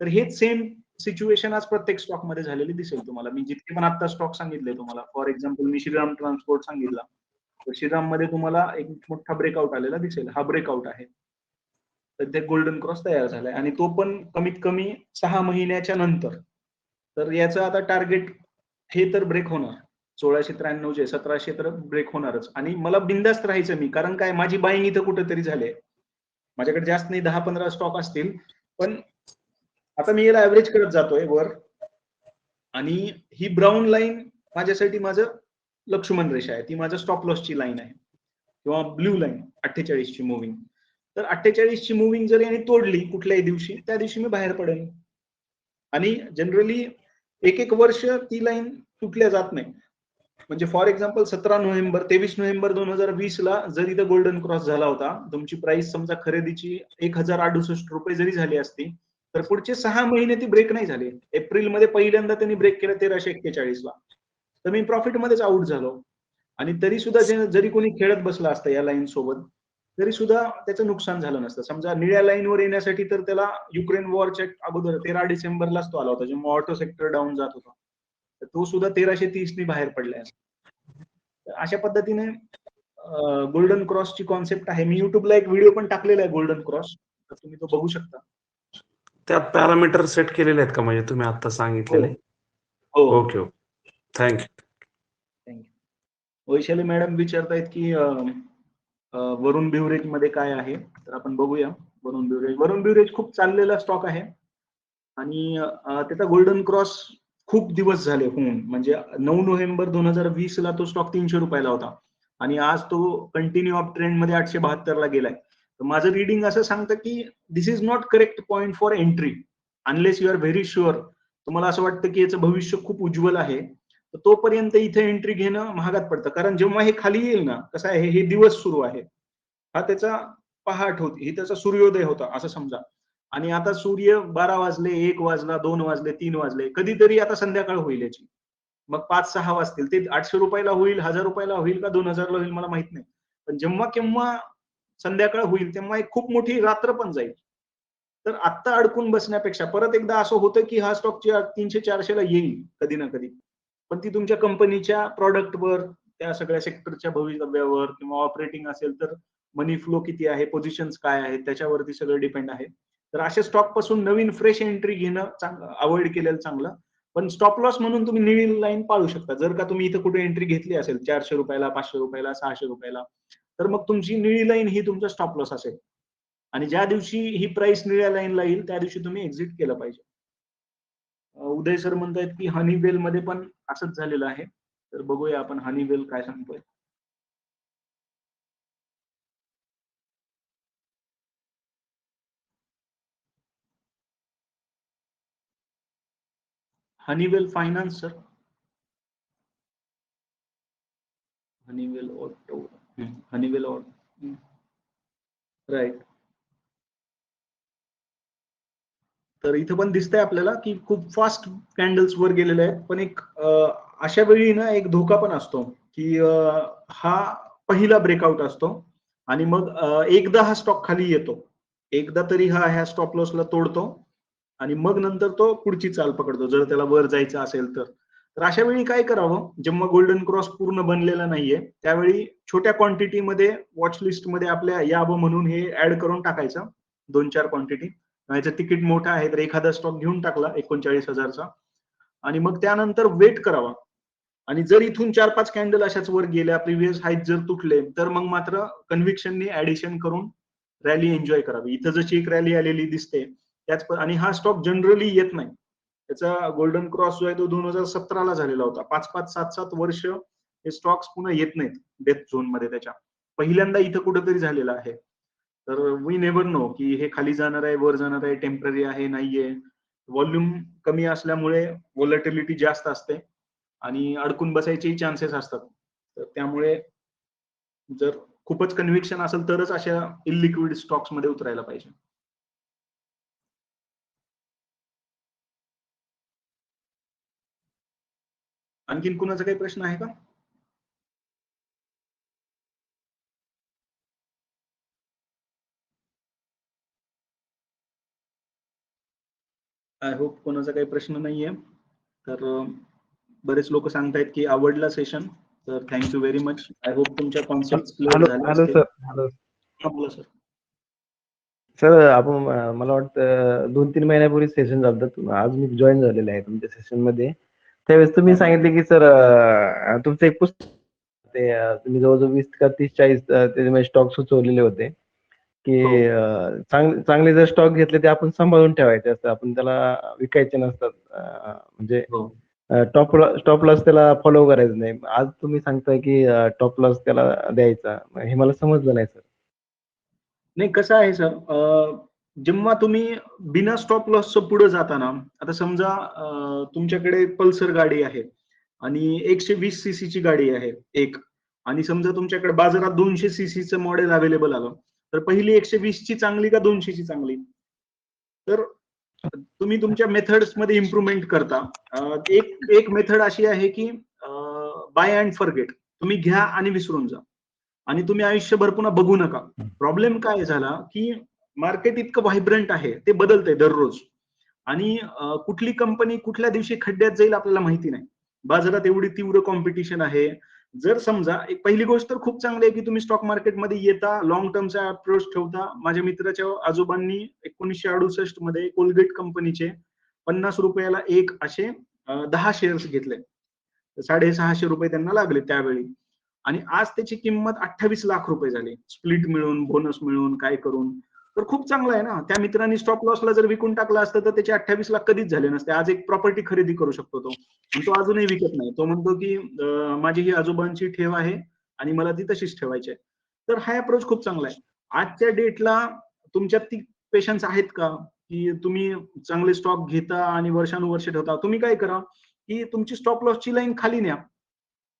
S2: तर हेच सेम सिच्युएशन आज प्रत्येक स्टॉक मध्ये झालेली दिसेल तुम्हाला. मी जितके पण आता स्टॉक सांगितले तुम्हाला, for example me Shriram transport सांगितला, तर श्रीराम मध्ये तुम्हाला एक मोठा ब्रेकआउट आलेला दिसेल. हा ब्रेकआउट आहे. तर ते गोल्डन क्रॉस तयार झालाय आणि तो पण कमीत कमी 6 महिन्याच्या नंतर. तर याचं आता टार्गेट हे तर ब्रेक होणार. 1693 1700 तर ब्रेक होणारच. आणि मला बिंदास्त राहायचं मी, कारण काय माझी बाईंग इथं कुठेतरी झाले. माझ्याकडे जास्त नाही 10-15 स्टॉक असतील, पण आता मी याला ऍव्हरेज करत जातोय वर. आणि ही ब्राऊन लाईन माझ्यासाठी माझं लक्ष्मण रेषा आहे, ती माझं स्टॉप लॉसची लाईन आहे. किंवा ब्ल्यू लाईन 48 ची मूव्हिंग. तर 48 ची मूव्हिंग जर याने तोडली कुठल्याही दिवशी, त्या दिवशी मी बाहेर पडेन. आणि जनरली एक वर्ष ती लाईन तुटल्या जात नाही. म्हणजे फॉर एक्झाम्पल 23 नोव्हेंबर 2020 ला जर इथं गोल्डन क्रॉस झाला होता, तुमची प्राइस समजा खरेदीची 1068 रुपये जरी झाली असती, तर पुढचे 6 महिने ती ब्रेक नाही झाली. एप्रिलमध्ये पहिल्यांदा त्यांनी ब्रेक केलं 1341 ला. तर मी प्रॉफिटमध्येच आउट झालो. आणि तरी सुद्धा जरी कोणी खेळत बसला असता या लाईन सोबत, तरी सुद्धा त्याचं नुकसान झालं नसतं. समजा निळ्या लाईनवर येण्यासाठी तर त्याला युक्रेन वॉरच्या अगोदर 13 डिसेंबरलाच तो आला होता, जेव्हा ऑटो सेक्टर डाऊन जात होता. तर तो सुद्धा 1330 नी बाहेर पडलाय. अशा पद्धतीने गोल्डन क्रॉसची कॉन्सेप्ट आहे. मी युट्यूबला एक व्हिडिओ पण टाकलेला आहे गोल्डन क्रॉस, तर तुम्ही तो बघू शकता.
S5: त्यात पॅरामीटर सेट केलेले आहेत का, म्हणजे तुम्ही आता सांगितलेले?
S2: हो.
S5: Okay okay, thank you.
S2: Thank you. Vaishali madam विचारतायत की वरुण बिव्हरेज मध्ये काय आहे, तर आपण बघूया. वरुण बिव्हरेज खूप चाललेला स्टॉक आहे आणि त्याचा गोल्डन क्रॉस खूप दिवस झाले होऊन, म्हणजे 9 नोव्हेंबर 2020 ला तो स्टॉक 300 रुपयाला होता आणि आज तो कंटिन्यू अप ट्रेंड मध्ये 872 ला गेलाय. तर माझं रीडिंग असं सांगतं की this is not correct point for entry unless you are very sure. तुम्हाला असं वाटतं की याचं भविष्य खूप उज्ज्वल आहे, तर तोपर्यंत इथे एंट्री घेणं महागात पडतं. कारण जेव्हा हे खाली येईल ना, कसं आहे, हे दिवस सुरू आहे, हा त्याचा पहाट होती, ही त्याचा सूर्योदय होता असं समजा. आणि आता सूर्य 12 वाजले, 1 वाजला, 2 वाजले, 3 वाजले, कधीतरी आता संध्याकाळ होईल याची. मग 5-6 वाजतील. ते 800 रुपयाला होईल, 1000 रुपयाला होईल का 2000 ला होईल मला माहित नाही. पण जेव्हा केव्हा संध्याकाळ होईल तेव्हा एक खूप मोठी रात्र पण जाईल. तर आत्ता अडकून बसण्यापेक्षा परत एकदा असं होतं की हा स्टॉक 300-400 ला येईल कधी ना कधी, पण ती तुमच्या कंपनीच्या प्रॉडक्टवर, त्या सगळ्या सेक्टरच्या भवितव्यावर किंवा ऑपरेटिंग असेल तर मनी फ्लो किती आहे, पोझिशन्स काय आहेत त्याच्यावरती सगळं डिपेंड आहे. तर अशा स्टॉक पासून नवीन फ्रेश एंट्री घेणं अवॉइड केलेलं चांगलं. पण स्टॉप लॉस म्हणून तुम्ही निळी लाईन पाळू शकता. जर का तुम्ही इथं कुठे एंट्री घेतली असेल 400 रुपयाला, 500 रुपयाला, 600 रुपयाला, तर मग तुमची निळी लाईन ही तुमचा स्टॉप लॉस असेल. आणि ज्या दिवशी ही प्राइस निळ्या लाईनला येईल त्या दिवशी तुम्ही एक्झिट केलं पाहिजे. उदय सर म्हणतायत की हनीवेल मध्ये पण असंच झालेलं आहे. तर बघूया आपण हनीवेल काय सांगतोय. Honeywell finance sir, Honeywell auto, Honeywell auto, right. तर इथं पण दिसतंय आपल्याला की खूप फास्ट कॅन्डल्स वर गेलेले आहेत. पण एक अशा वेळी ना एक धोका पण असतो की हा पहिला ब्रेकआउट असतो आणि मग एकदा हा स्टॉक खाली येतो, एकदा तरी हा ह्या स्टॉप लॉसला तोडतो आणि मग नंतर तो पुढची चाल पकडतो जर त्याला वर जायचं असेल तर. तर अशा वेळी काय करावं, जेव्हा गोल्डन क्रॉस पूर्ण बनलेला नाहीये त्यावेळी छोट्या क्वांटिटीमध्ये वॉच लिस्टमध्ये आपल्या यावं म्हणून हे ऍड करून टाकायचं 2-4 क्वांटिटी. नाहीतर तिकीट मोठा आहे तर एखादा स्टॉक घेऊन टाकला 39,000चा आणि मग त्यानंतर वेट करावा. आणि जर इथून 4-5 कॅन्डल अशाच वर गेल्या, प्रिव्हियस हाईट जर तुटले, तर मग मात्र कन्व्हिक्शनने ऍडिशन करून रॅली एन्जॉय करावी. इथं जशी एक रॅली आलेली दिसते त्याच आणि हा स्टॉक जनरली येत नाही. त्याचा गोल्डन क्रॉस जो आहे तो 2017ला झालेला होता. 5-5, 7-7 वर्ष हे स्टॉक्स पुन्हा येत नाहीत डेथ झोन मध्ये त्याच्या. पहिल्यांदा इथं कुठेतरी झालेलं आहे. तर वी नेव्हर नो की हे खाली जाणार आहे, वर जाणार आहे, टेम्पररी आहे, नाहीये. व्हॉल्यूम कमी असल्यामुळे व्होलॅटिलिटी जास्त असते आणि अडकून बसायचे चान्सेस असतात. तर त्यामुळे जर खूपच कन्व्हिक्शन असेल तरच अशा इलिक्विड स्टॉक्स मध्ये उतरायला पाहिजे. आणखीन कुणाचा काही प्रश्न आहे का? आय होप कोणाचा काही प्रश्न नाहीये. तर बरेच लोक सांगतायत की आवडला सेशन. तर thank you very much. I hope तुमच्या कॉन्सेप्ट क्लिअर झाले
S6: हॅलो
S2: असतील.
S6: सर. हॅलो
S2: बोला सर.
S6: सर, आपण मला वाटतं 2-3 महिन्यापूर्वी सेशन झालं. आज मी जॉईन झालेले आहे तुमच्या सेशन मध्ये. त्यावेळेस तुम्ही सांगितले की सर तुमचं एक पुस्तक ते तुम्ही जवळजवळ 20 का 30-40 त्याच्यामध्ये स्टॉक सुचवलेले होते की चांगले जर स्टॉक घेतले ते आपण सांभाळून ठेवायचे असतात, आपण त्याला विकायचे नसतात. म्हणजे टॉप लॉस त्याला फॉलो करायचं नाही. आज तुम्ही सांगताय की टॉप लॉस त्याला द्यायचा, हे मला समजलं नाही सर.
S2: नाही, कसं आहे सर, जेव्हा तुम्ही बिना स्टॉप लॉसचं पुढे जाताना, आता समजा तुमच्याकडे पल्सर गाडी आहे आणि 120 सीसीची गाडी आहे एक, आणि समजा तुमच्याकडे बाजारात 200 सीसीचं मॉडेल अवेलेबल आलं, तर पहिली 120 ची चांगली का 200 ची चांगली? तर तुम्ही तुमच्या मेथड्स मध्ये इम्प्रुव्हमेंट करता. एक मेथड अशी आहे की बाय अँड फॉरगेट, तुम्ही घ्या आणि विसरून जा आणि तुम्ही आयुष्यभर पुन्हा बघू नका. प्रॉब्लेम काय झाला की मार्केट इतकं व्हायब्रंट आहे, ते बदलतंय दररोज आणि कुठली कंपनी कुठल्या दिवशी खड्ड्यात जाईल आपल्याला माहिती नाही. बाजारात एवढी तीव्र कॉम्पिटिशन आहे. जर समजा एक पहिली गोष्ट तर खूप चांगली आहे की तुम्ही स्टॉक मार्केटमध्ये येता, लॉंग टर्मचा अप्रोच ठेवता. माझ्या मित्राच्या आजोबांनी 1968 मध्ये कोलगेट कंपनीचे 50 रुपयाला एक असे 10 शेअर्स घेतले. 650 रुपये त्यांना लागले त्यावेळी आणि आज त्याची किंमत 28 लाख रुपये झाली, स्प्लिट मिळून, बोनस मिळून, काय करून. तर खूप चांगलं आहे ना. त्या मित्रांनी स्टॉप लॉसला जर विकून टाकलं असतं तर त्याचे 28 लाख कधीच झाले नसते. आज एक प्रॉपर्टी खरेदी करू शकतो तो, आणि तो अजूनही विकत नाही. तो म्हणतो की माझी ही आजोबांची ठेव आहे आणि मला ती तशीच ठेवायची आहे. तर हा अप्रोच खूप चांगला आहे. आजच्या डेटला तुमच्यात ती पेशन्स आहेत का की तुम्ही चांगले स्टॉक घेता आणि वर्षानुवर्ष ठेवता? तुम्ही काय करा की तुमची स्टॉप लॉसची लाईन खाली न्या.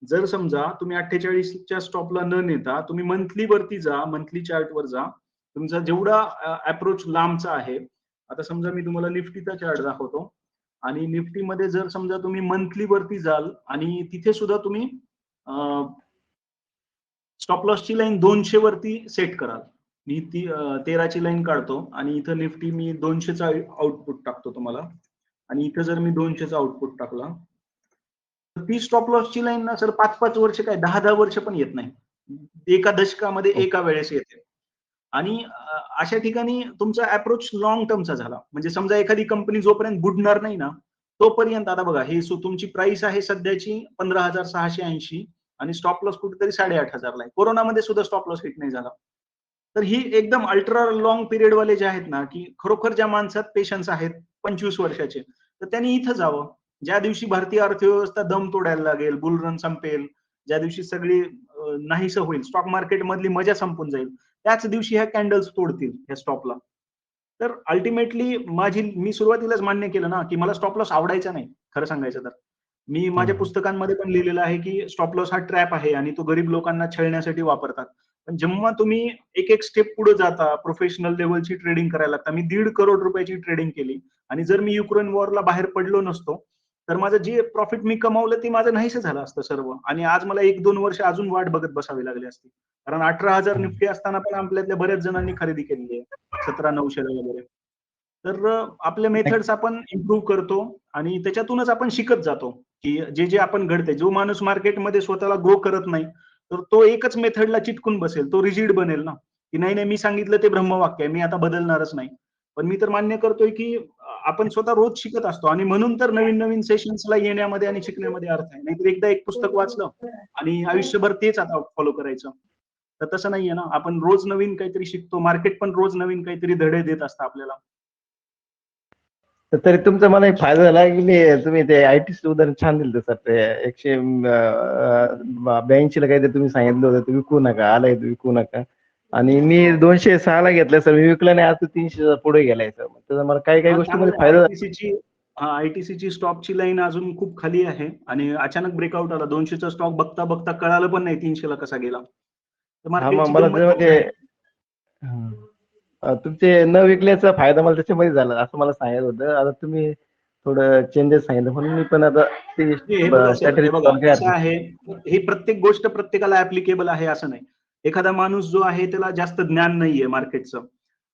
S2: जर समजा तुम्ही 48च्या स्टॉपला न नेता तुम्ही मंथली वरती जा, मंथली चार्ट वर जा. तुमचा जेवढा अप्रोच लांबचा आहे, आता समजा मी तुम्हाला निफ्टीचा चार्ट दाखवतो आणि निफ्टीमध्ये जर समजा तुम्ही मंथली वरती जाल आणि तिथे सुद्धा तुम्ही स्टॉप लॉसची लाईन 200 वरती सेट कराल. मी ती 13ची लाईन काढतो आणि इथं निफ्टी मी 200चा आउटपुट टाकतो तुम्हाला, आणि इथं जर मी 200चा आउटपुट टाकला ती स्टॉप लॉसची लाईन ना सर 5-5 वर्ष काय 10-10 वर्ष पण येत नाही. एका दशकामध्ये एका वेळेस येते. आणि अशा ठिकाणी तुमचा अप्रोच लॉंग टर्मचा झाला. म्हणजे समजा एखादी कंपनी जोपर्यंत बुडणार नाही ना, तोपर्यंत आता बघा ही तुमची प्राइस आहे सध्याची 15,680 आणि स्टॉप लॉस कुठेतरी 8,500 ला आहे. कोरोनामध्ये सुद्धा स्टॉप लॉस हिट नाही झाला. तर ही एकदम अल्ट्रा लॉंग पिरियड वाले जे आहेत ना, की खरोखर ज्या माणसात पेशन्स आहेत 25 वर्षाचे, तर त्यांनी इथं जावं. ज्या दिवशी भारतीय अर्थव्यवस्था दम तोडायला लागेल, बुल रन संपेल, ज्या दिवशी सगळी नाहीसं होईल, स्टॉक मार्केट मधली मजा संपून जाईल, त्याच दिवशी ह्या कॅन्डल्स तोडतील ह्या स्टॉपला. तर अल्टिमेटली मी सुरुवातीलाच मान्य केलं ना, की मला स्टॉप लॉस आवडायचा नाही, खरं सांगायचं तर. मी माझ्या पुस्तकांमध्ये पण लिहिलेलं आहे, की स्टॉप लॉस हा ट्रॅप आहे आणि तो गरीब लोकांना छळण्यासाठी वापरतात. पण जेव्हा तुम्ही एक स्टेप पुढे जाता, प्रोफेशनल लेवलची ट्रेडिंग करायला लागता. मी 1.5 करोड रुपयाची ट्रेडिंग केली आणि जर मी युक्रेन वॉरला बाहेर पडलो नसतो, तर माझं जे प्रॉफिट मी कमावलं ते माझं नाहीसं झालं असतं सर्व. आणि आज मला 1-2 वर्ष अजून वाट बघत बसावी लागली असती. कारण 18,000 निफ्टी असताना पण आपल्यातल्या बऱ्याच जणांनी खरेदी केलेली आहे. 17,900 वगैरे. तर आपल्या मेथड्स आपण इम्प्रूव्ह करतो आणि त्याच्यातूनच आपण शिकत जातो, की जे आपण घडते. जो माणूस मार्केटमध्ये स्वतःला ग्रो करत नाही, तर तो एकच मेथडला चिटकून बसेल. तो रिजिड बनेल ना, की नाही मी सांगितलं ते ब्रह्मवाक्य आहे. मी आता बदलणारच नाही. पण मी तर मान्य करतोय, की आपण स्वतः रोज शिकत असतो आणि म्हणून तर नवीन-नवीन सेशन्सला येण्यामध्ये आणि शिकण्यामध्ये अर्थ आहे. नाहीतर एकदा एक पुस्तक वाचलं आणि आयुष्यभर तेच आता फॉलो करायचं. तर तसं नाहीये ना. आपण रोज नवीन काहीतरी शिकतो. मार्केट पण रोज नवीन काहीतरी धडे देत असतं आपल्याला.
S6: तर तरी तुमचा मला एक फायदा झाला की तुम्ही ते आयटीसी उदाहरण छान दिलं सर. ते 182 ला काहीतरी तुम्ही सांगितलं होतं ते विकू नका, आलाय ते विकू नका. आणि मी 206 ला घेतलं सर, मी विकलं नाही, आज तो 300 पुढे गेलाय सर. त्याचा मला काही गोष्टीमध्ये फायदा झाला.
S2: आयटीसीची स्टॉकची लाईन अजून खूप खाली आहे आणि अचानक ब्रेकआउट आला. 200चा स्टॉक बघता बघता कळालं पण नाही 300 ला कसा गेला. तर
S6: हा, मग
S2: मार्केटची
S6: मला
S2: गंमत हीच आहे.
S6: तुमचे न विकल्याचा फायदा मला त्याच्यामध्ये झाला असं मला सांगायचं होतं. आता तुम्ही थोडं चेंजेस सांगितलं म्हणून मी पण आता ती
S2: हे बघा सर,
S6: स्ट्रॅटेजी
S2: हे बघा
S6: काय
S2: कसं
S6: हरकत
S2: आहे, ही प्रत्येक गोष्ट प्रत्येकाला ऍप्लिकेबल आहे असं नाही. एखादा माणूस जो आहे त्याला जास्त ज्ञान नाहीये मार्केटचं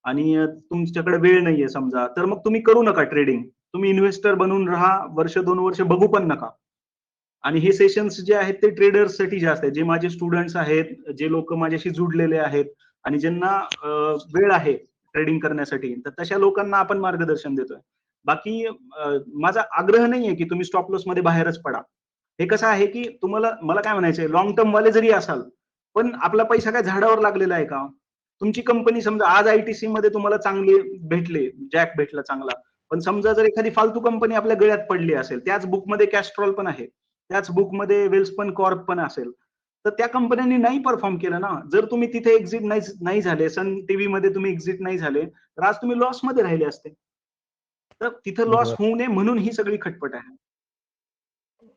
S2: आणि तुमच्याकडे वेळ नाहीये समजा, तर मग तुम्ही करू नका ट्रेडिंग. तुम्ही इन्व्हेस्टर बनून राहा, 1-2 वर्ष बघू पण नका. आणि हे सेशन्स जे आहेत ते ट्रेडर्ससाठी जास्त आहेत. जे माझे स्टुडंट्स आहेत, जे लोक माझ्याशी जुडलेले आहेत आणि ज्यांना वेळ आहे ट्रेडिंग करण्यासाठी, तर तशा लोकांना आपण मार्गदर्शन देतोय. बाकी माझा आग्रह नाहीये की तुम्ही स्टॉप लॉस मध्ये बाहेरच पडा. हे कसं आहे की तुम्हाला, मला काय म्हणायचंय, लॉंग टर्म वाले जरी असाल, पण आपला पैसा काय झाडावर लागलेला आहे का? तुमची कंपनी समजा आज आयटीसी मध्ये तुम्हाला चांगले भेटले, जॅक भेटला चांगला, पण समजा जर एखादी फालतू कंपनी आपल्या गळ्यात पडली असेल, त्याच बुकमध्ये कॅस्ट्रॉल पण आहे, त्याच बुकमध्ये वेल्सपन कॉर्प पण असेल, तर त्या कंपन्यांनी नाही परफॉर्म केलं ना. जर तुम्ही तिथे एक्झिट नाही झाले, सन टीव्ही मध्ये तुम्ही एक्झिट नाही झाले, तर आज तुम्ही लॉस मध्ये राहिले असते. तर तिथं लॉस
S6: बरोबर.
S2: होऊ नये म्हणून ही सगळी खटपट आहे.
S6: ओके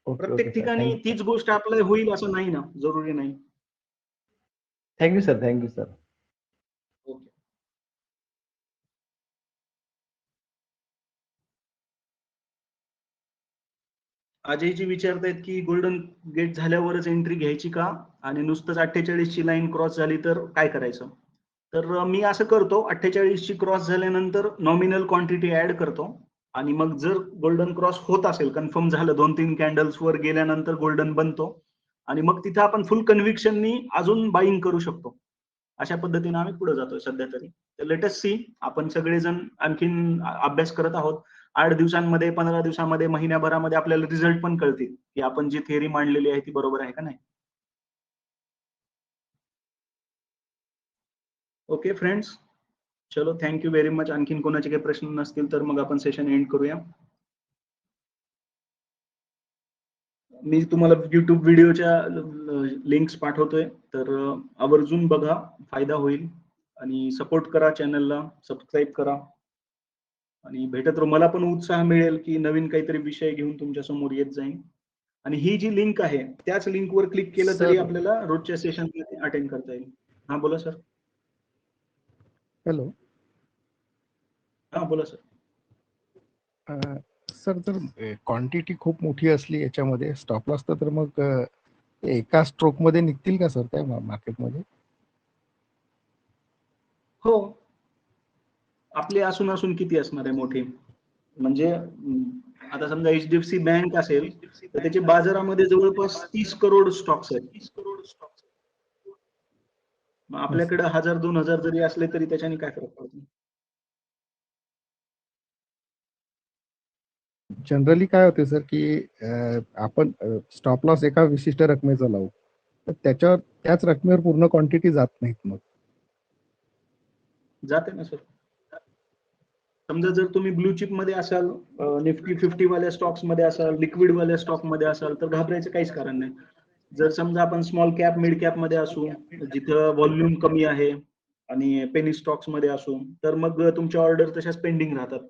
S6: ओके
S2: प्रत्येक
S6: सर,
S2: ठिकाणी
S6: थँक्यू
S2: तीच गोष्ट अप्लाय होईल असं नाही ना, जरुरी नाही.
S6: Thank you sir, thank you sir.
S2: Okay. Ajayji विचारतायत की गोल्डन गेट झाल्यावरच एंट्री घ्यायची का आणि नुसतंच 48 ची लाईन क्रॉस झाली तर काय करायचं? तर मी असं करतो, 48 ची क्रॉस झाल्यानंतर नॉमिनल क्वांटिटी ऍड करतो आणि मग जर गोल्डन क्रॉस होत असेल, कन्फर्म झालं, 2-3 कॅन्डल्स वर गेल्यानंतर गोल्डन बनतो आणि मग तिथं आपण फुल कन्व्हिक्शननी अजून बाईंग करू शकतो. अशा पद्धतीने आम्ही पुढे जातोय सध्या तरी. तर लेटेस्ट सी, आपण सगळेजण आणखीन अभ्यास करत आहोत. 8 दिवसांमध्ये, 15 दिवसांमध्ये, महिन्याभरामध्ये आपल्याला रिझल्ट पण कळतील की आपण जी थिअरी मांडलेली आहे ती बरोबर आहे का नाही. ओके फ्रेंड्स, चलो थँक्यू व्हेरी मच. आणखीन कोणाचे काही प्रश्न नसतील तर मग आपण सेशन एंड करूया. मी तुम्हाला युट्यूब व्हिडिओच्या लिंक्स पाठवतोय, तर आवर्जून बघा, फायदा होईल आणि सपोर्ट करा, चॅनलला सबस्क्राईब करा आणि भेटत राहू. मला पण उत्साह मिळेल की नवीन काहीतरी विषय घेऊन तुमच्या समोर येत जाईल. आणि ही जी लिंक आहे त्याच लिंकवर क्लिक केलं तरी
S7: सर,
S2: आपल्याला रोजच्या सेशन अटेंड करता येईल. हा बोला सर.
S7: हॅलो.
S2: हा बोला सर.
S7: सर, जर क्वांटिटी खूप मोठी असली याच्यामध्ये स्टॉप लॉस, तर मग एका स्ट्रोक मध्ये निघतील का सर त्या मार्केटमध्ये?
S2: हो, आपले असून किती असणार आहे मोठी, म्हणजे आता समजा HDFC बँक असेल तर त्याचे बाजारामध्ये जवळपास 30 करोड स्टॉक्स आहेत. मग आपल्याकडे 1000-2000 जरी असले तरी त्याच्याने काय फरक पडतो?
S7: जनरली काय होते सर की आपण स्टॉप लॉस एका विशिष्ट रकमेचा लावू, तर त्याच्यावर त्याच रकमेवर पूर्ण क्वांटिटी जात नाहीत मग.
S2: जाते ना सर. समजा जर तुम्ही ब्लू चिप मध्ये असाल, निफ्टी 50 वाल्या स्टॉक्स मध्ये असाल, लिक्विड वाल्या स्टॉक मध्ये असाल तर घाबरायचं काहीच कारण नाही. जर समजा आपण स्मॉल कॅप मिड कॅप मध्ये असू, जिथं व्हॉल्यूम कमी आहे आणि पेनी स्टॉक्स मध्ये असू, तर मग तुमच्या ऑर्डर तशाच पेंडिंग राहतात.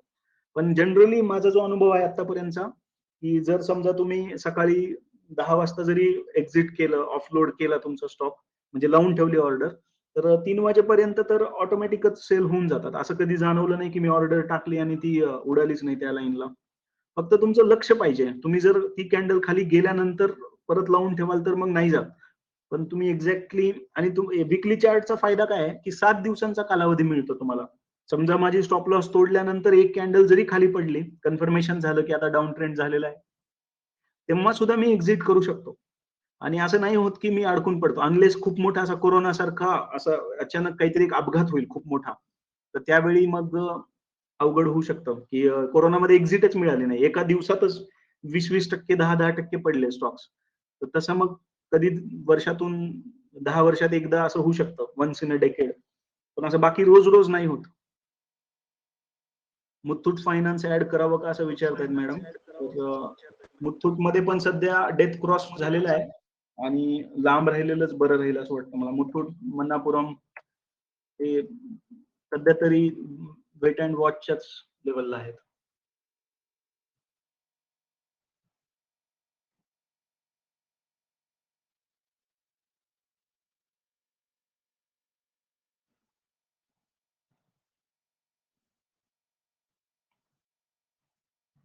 S2: पण जनरली माझा जो अनुभव आहे आतापर्यंतचा, की जर समजा तुम्ही सकाळी 10 वाजता जरी एक्झिट केलं, ऑफलोड केला तुमचा स्टॉक, म्हणजे लावून ठेवली ऑर्डर, तर 3 वाजेपर्यंत तर ऑटोमॅटिकच सेल होऊन जातात. असं कधी जाणवलं नाही की मी ऑर्डर टाकली आणि ती उडालीच नाही त्या लाईनला. फक्त तुमचं लक्ष पाहिजे. तुम्ही जर ती कॅन्डल खाली गेल्यानंतर परत लावून ठेवाल तर मग नाही जात. पण तुम्ही एक्झॅक्टली, आणि विकली चार्टचा फायदा काय आहे की 7 दिवसांचा कालावधी मिळतो तुम्हाला. समजा माझी स्टॉप लॉस तोडल्यानंतर एक कॅन्डल जरी खाली पडली, कन्फर्मेशन झालं की आता डाऊन ट्रेंड झालेला आहे, तेव्हा सुद्धा मी एक्झिट करू शकतो. आणि असं नाही होत की मी अडकून पडतो, अनलेस खूप मोठा असा कोरोना सारखा असा अचानक काहीतरी एक अपघात होईल खूप मोठा, तर त्यावेळी मग अवघड होऊ शकतं की कोरोनामध्ये एक्झिटच मिळाली नाही, एका दिवसातच 20-20%, 10-10% पडले स्टॉक्स. तर तसं मग कधी वर्षातून 10 वर्षात एकदा असं होऊ शकतं, वन्स इन अ डेकेड. पण असं बाकी रोज रोज नाही होत. मुथ्थूट फायनान्स ऍड करावं का असं विचारतायत मॅडम. तर मुथ्थूट मध्ये पण सध्या डेथ क्रॉस झालेला आहे आणि लांब राहिलेलंच बरं राहील असं वाटतं मला. मुथ्थूट, मन्नापुरम हे सध्या तरी वेट अँड वॉचच्याच लेवलला आहेत.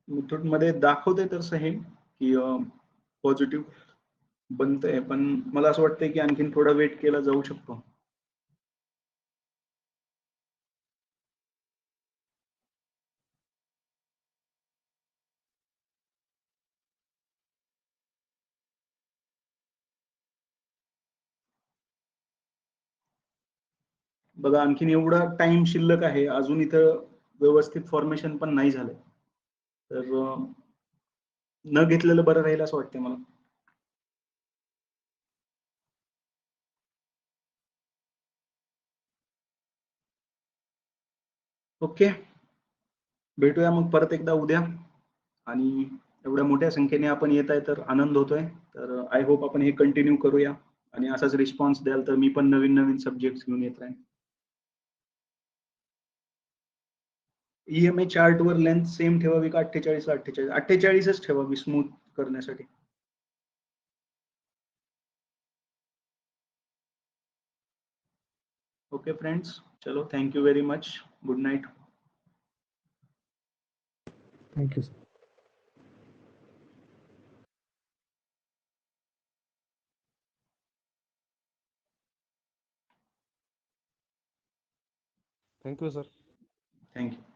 S2: मुथूट मध्ये दाखवते तसं हे की पॉझिटिव्ह बनतंय, पण मला असं वाटतंय की आणखीन थोडा वेट केला जाऊ शकतो. बघा आणखीन एवढा टाइम शिल्लक आहे, अजून इथं व्यवस्थित फॉर्मेशन पण नाही झालंय, तर न घेतलेलं बरं राहील असं वाटतंय मला. ओके, भेटूया मग परत एकदा उद्या. आणि एवढ्या मोठ्या संख्येने आपण येत आहे तर आनंद होतोय. तर आय होप आपण हे कंटिन्यू करूया आणि असाच रिस्पॉन्स द्याल तर मी पण नवीन नवीन सब्जेक्ट घेऊन येत राहीन. EMA चार्ट वर लेंथ सेम ठेवावी का 48-48? 48च ठेवावी स्मूथ करण्यासाठी. ओके फ्रेंड्स, चलो thank you very much. Good night.
S7: Thank you sir.
S8: Thank you sir.
S2: Thank you.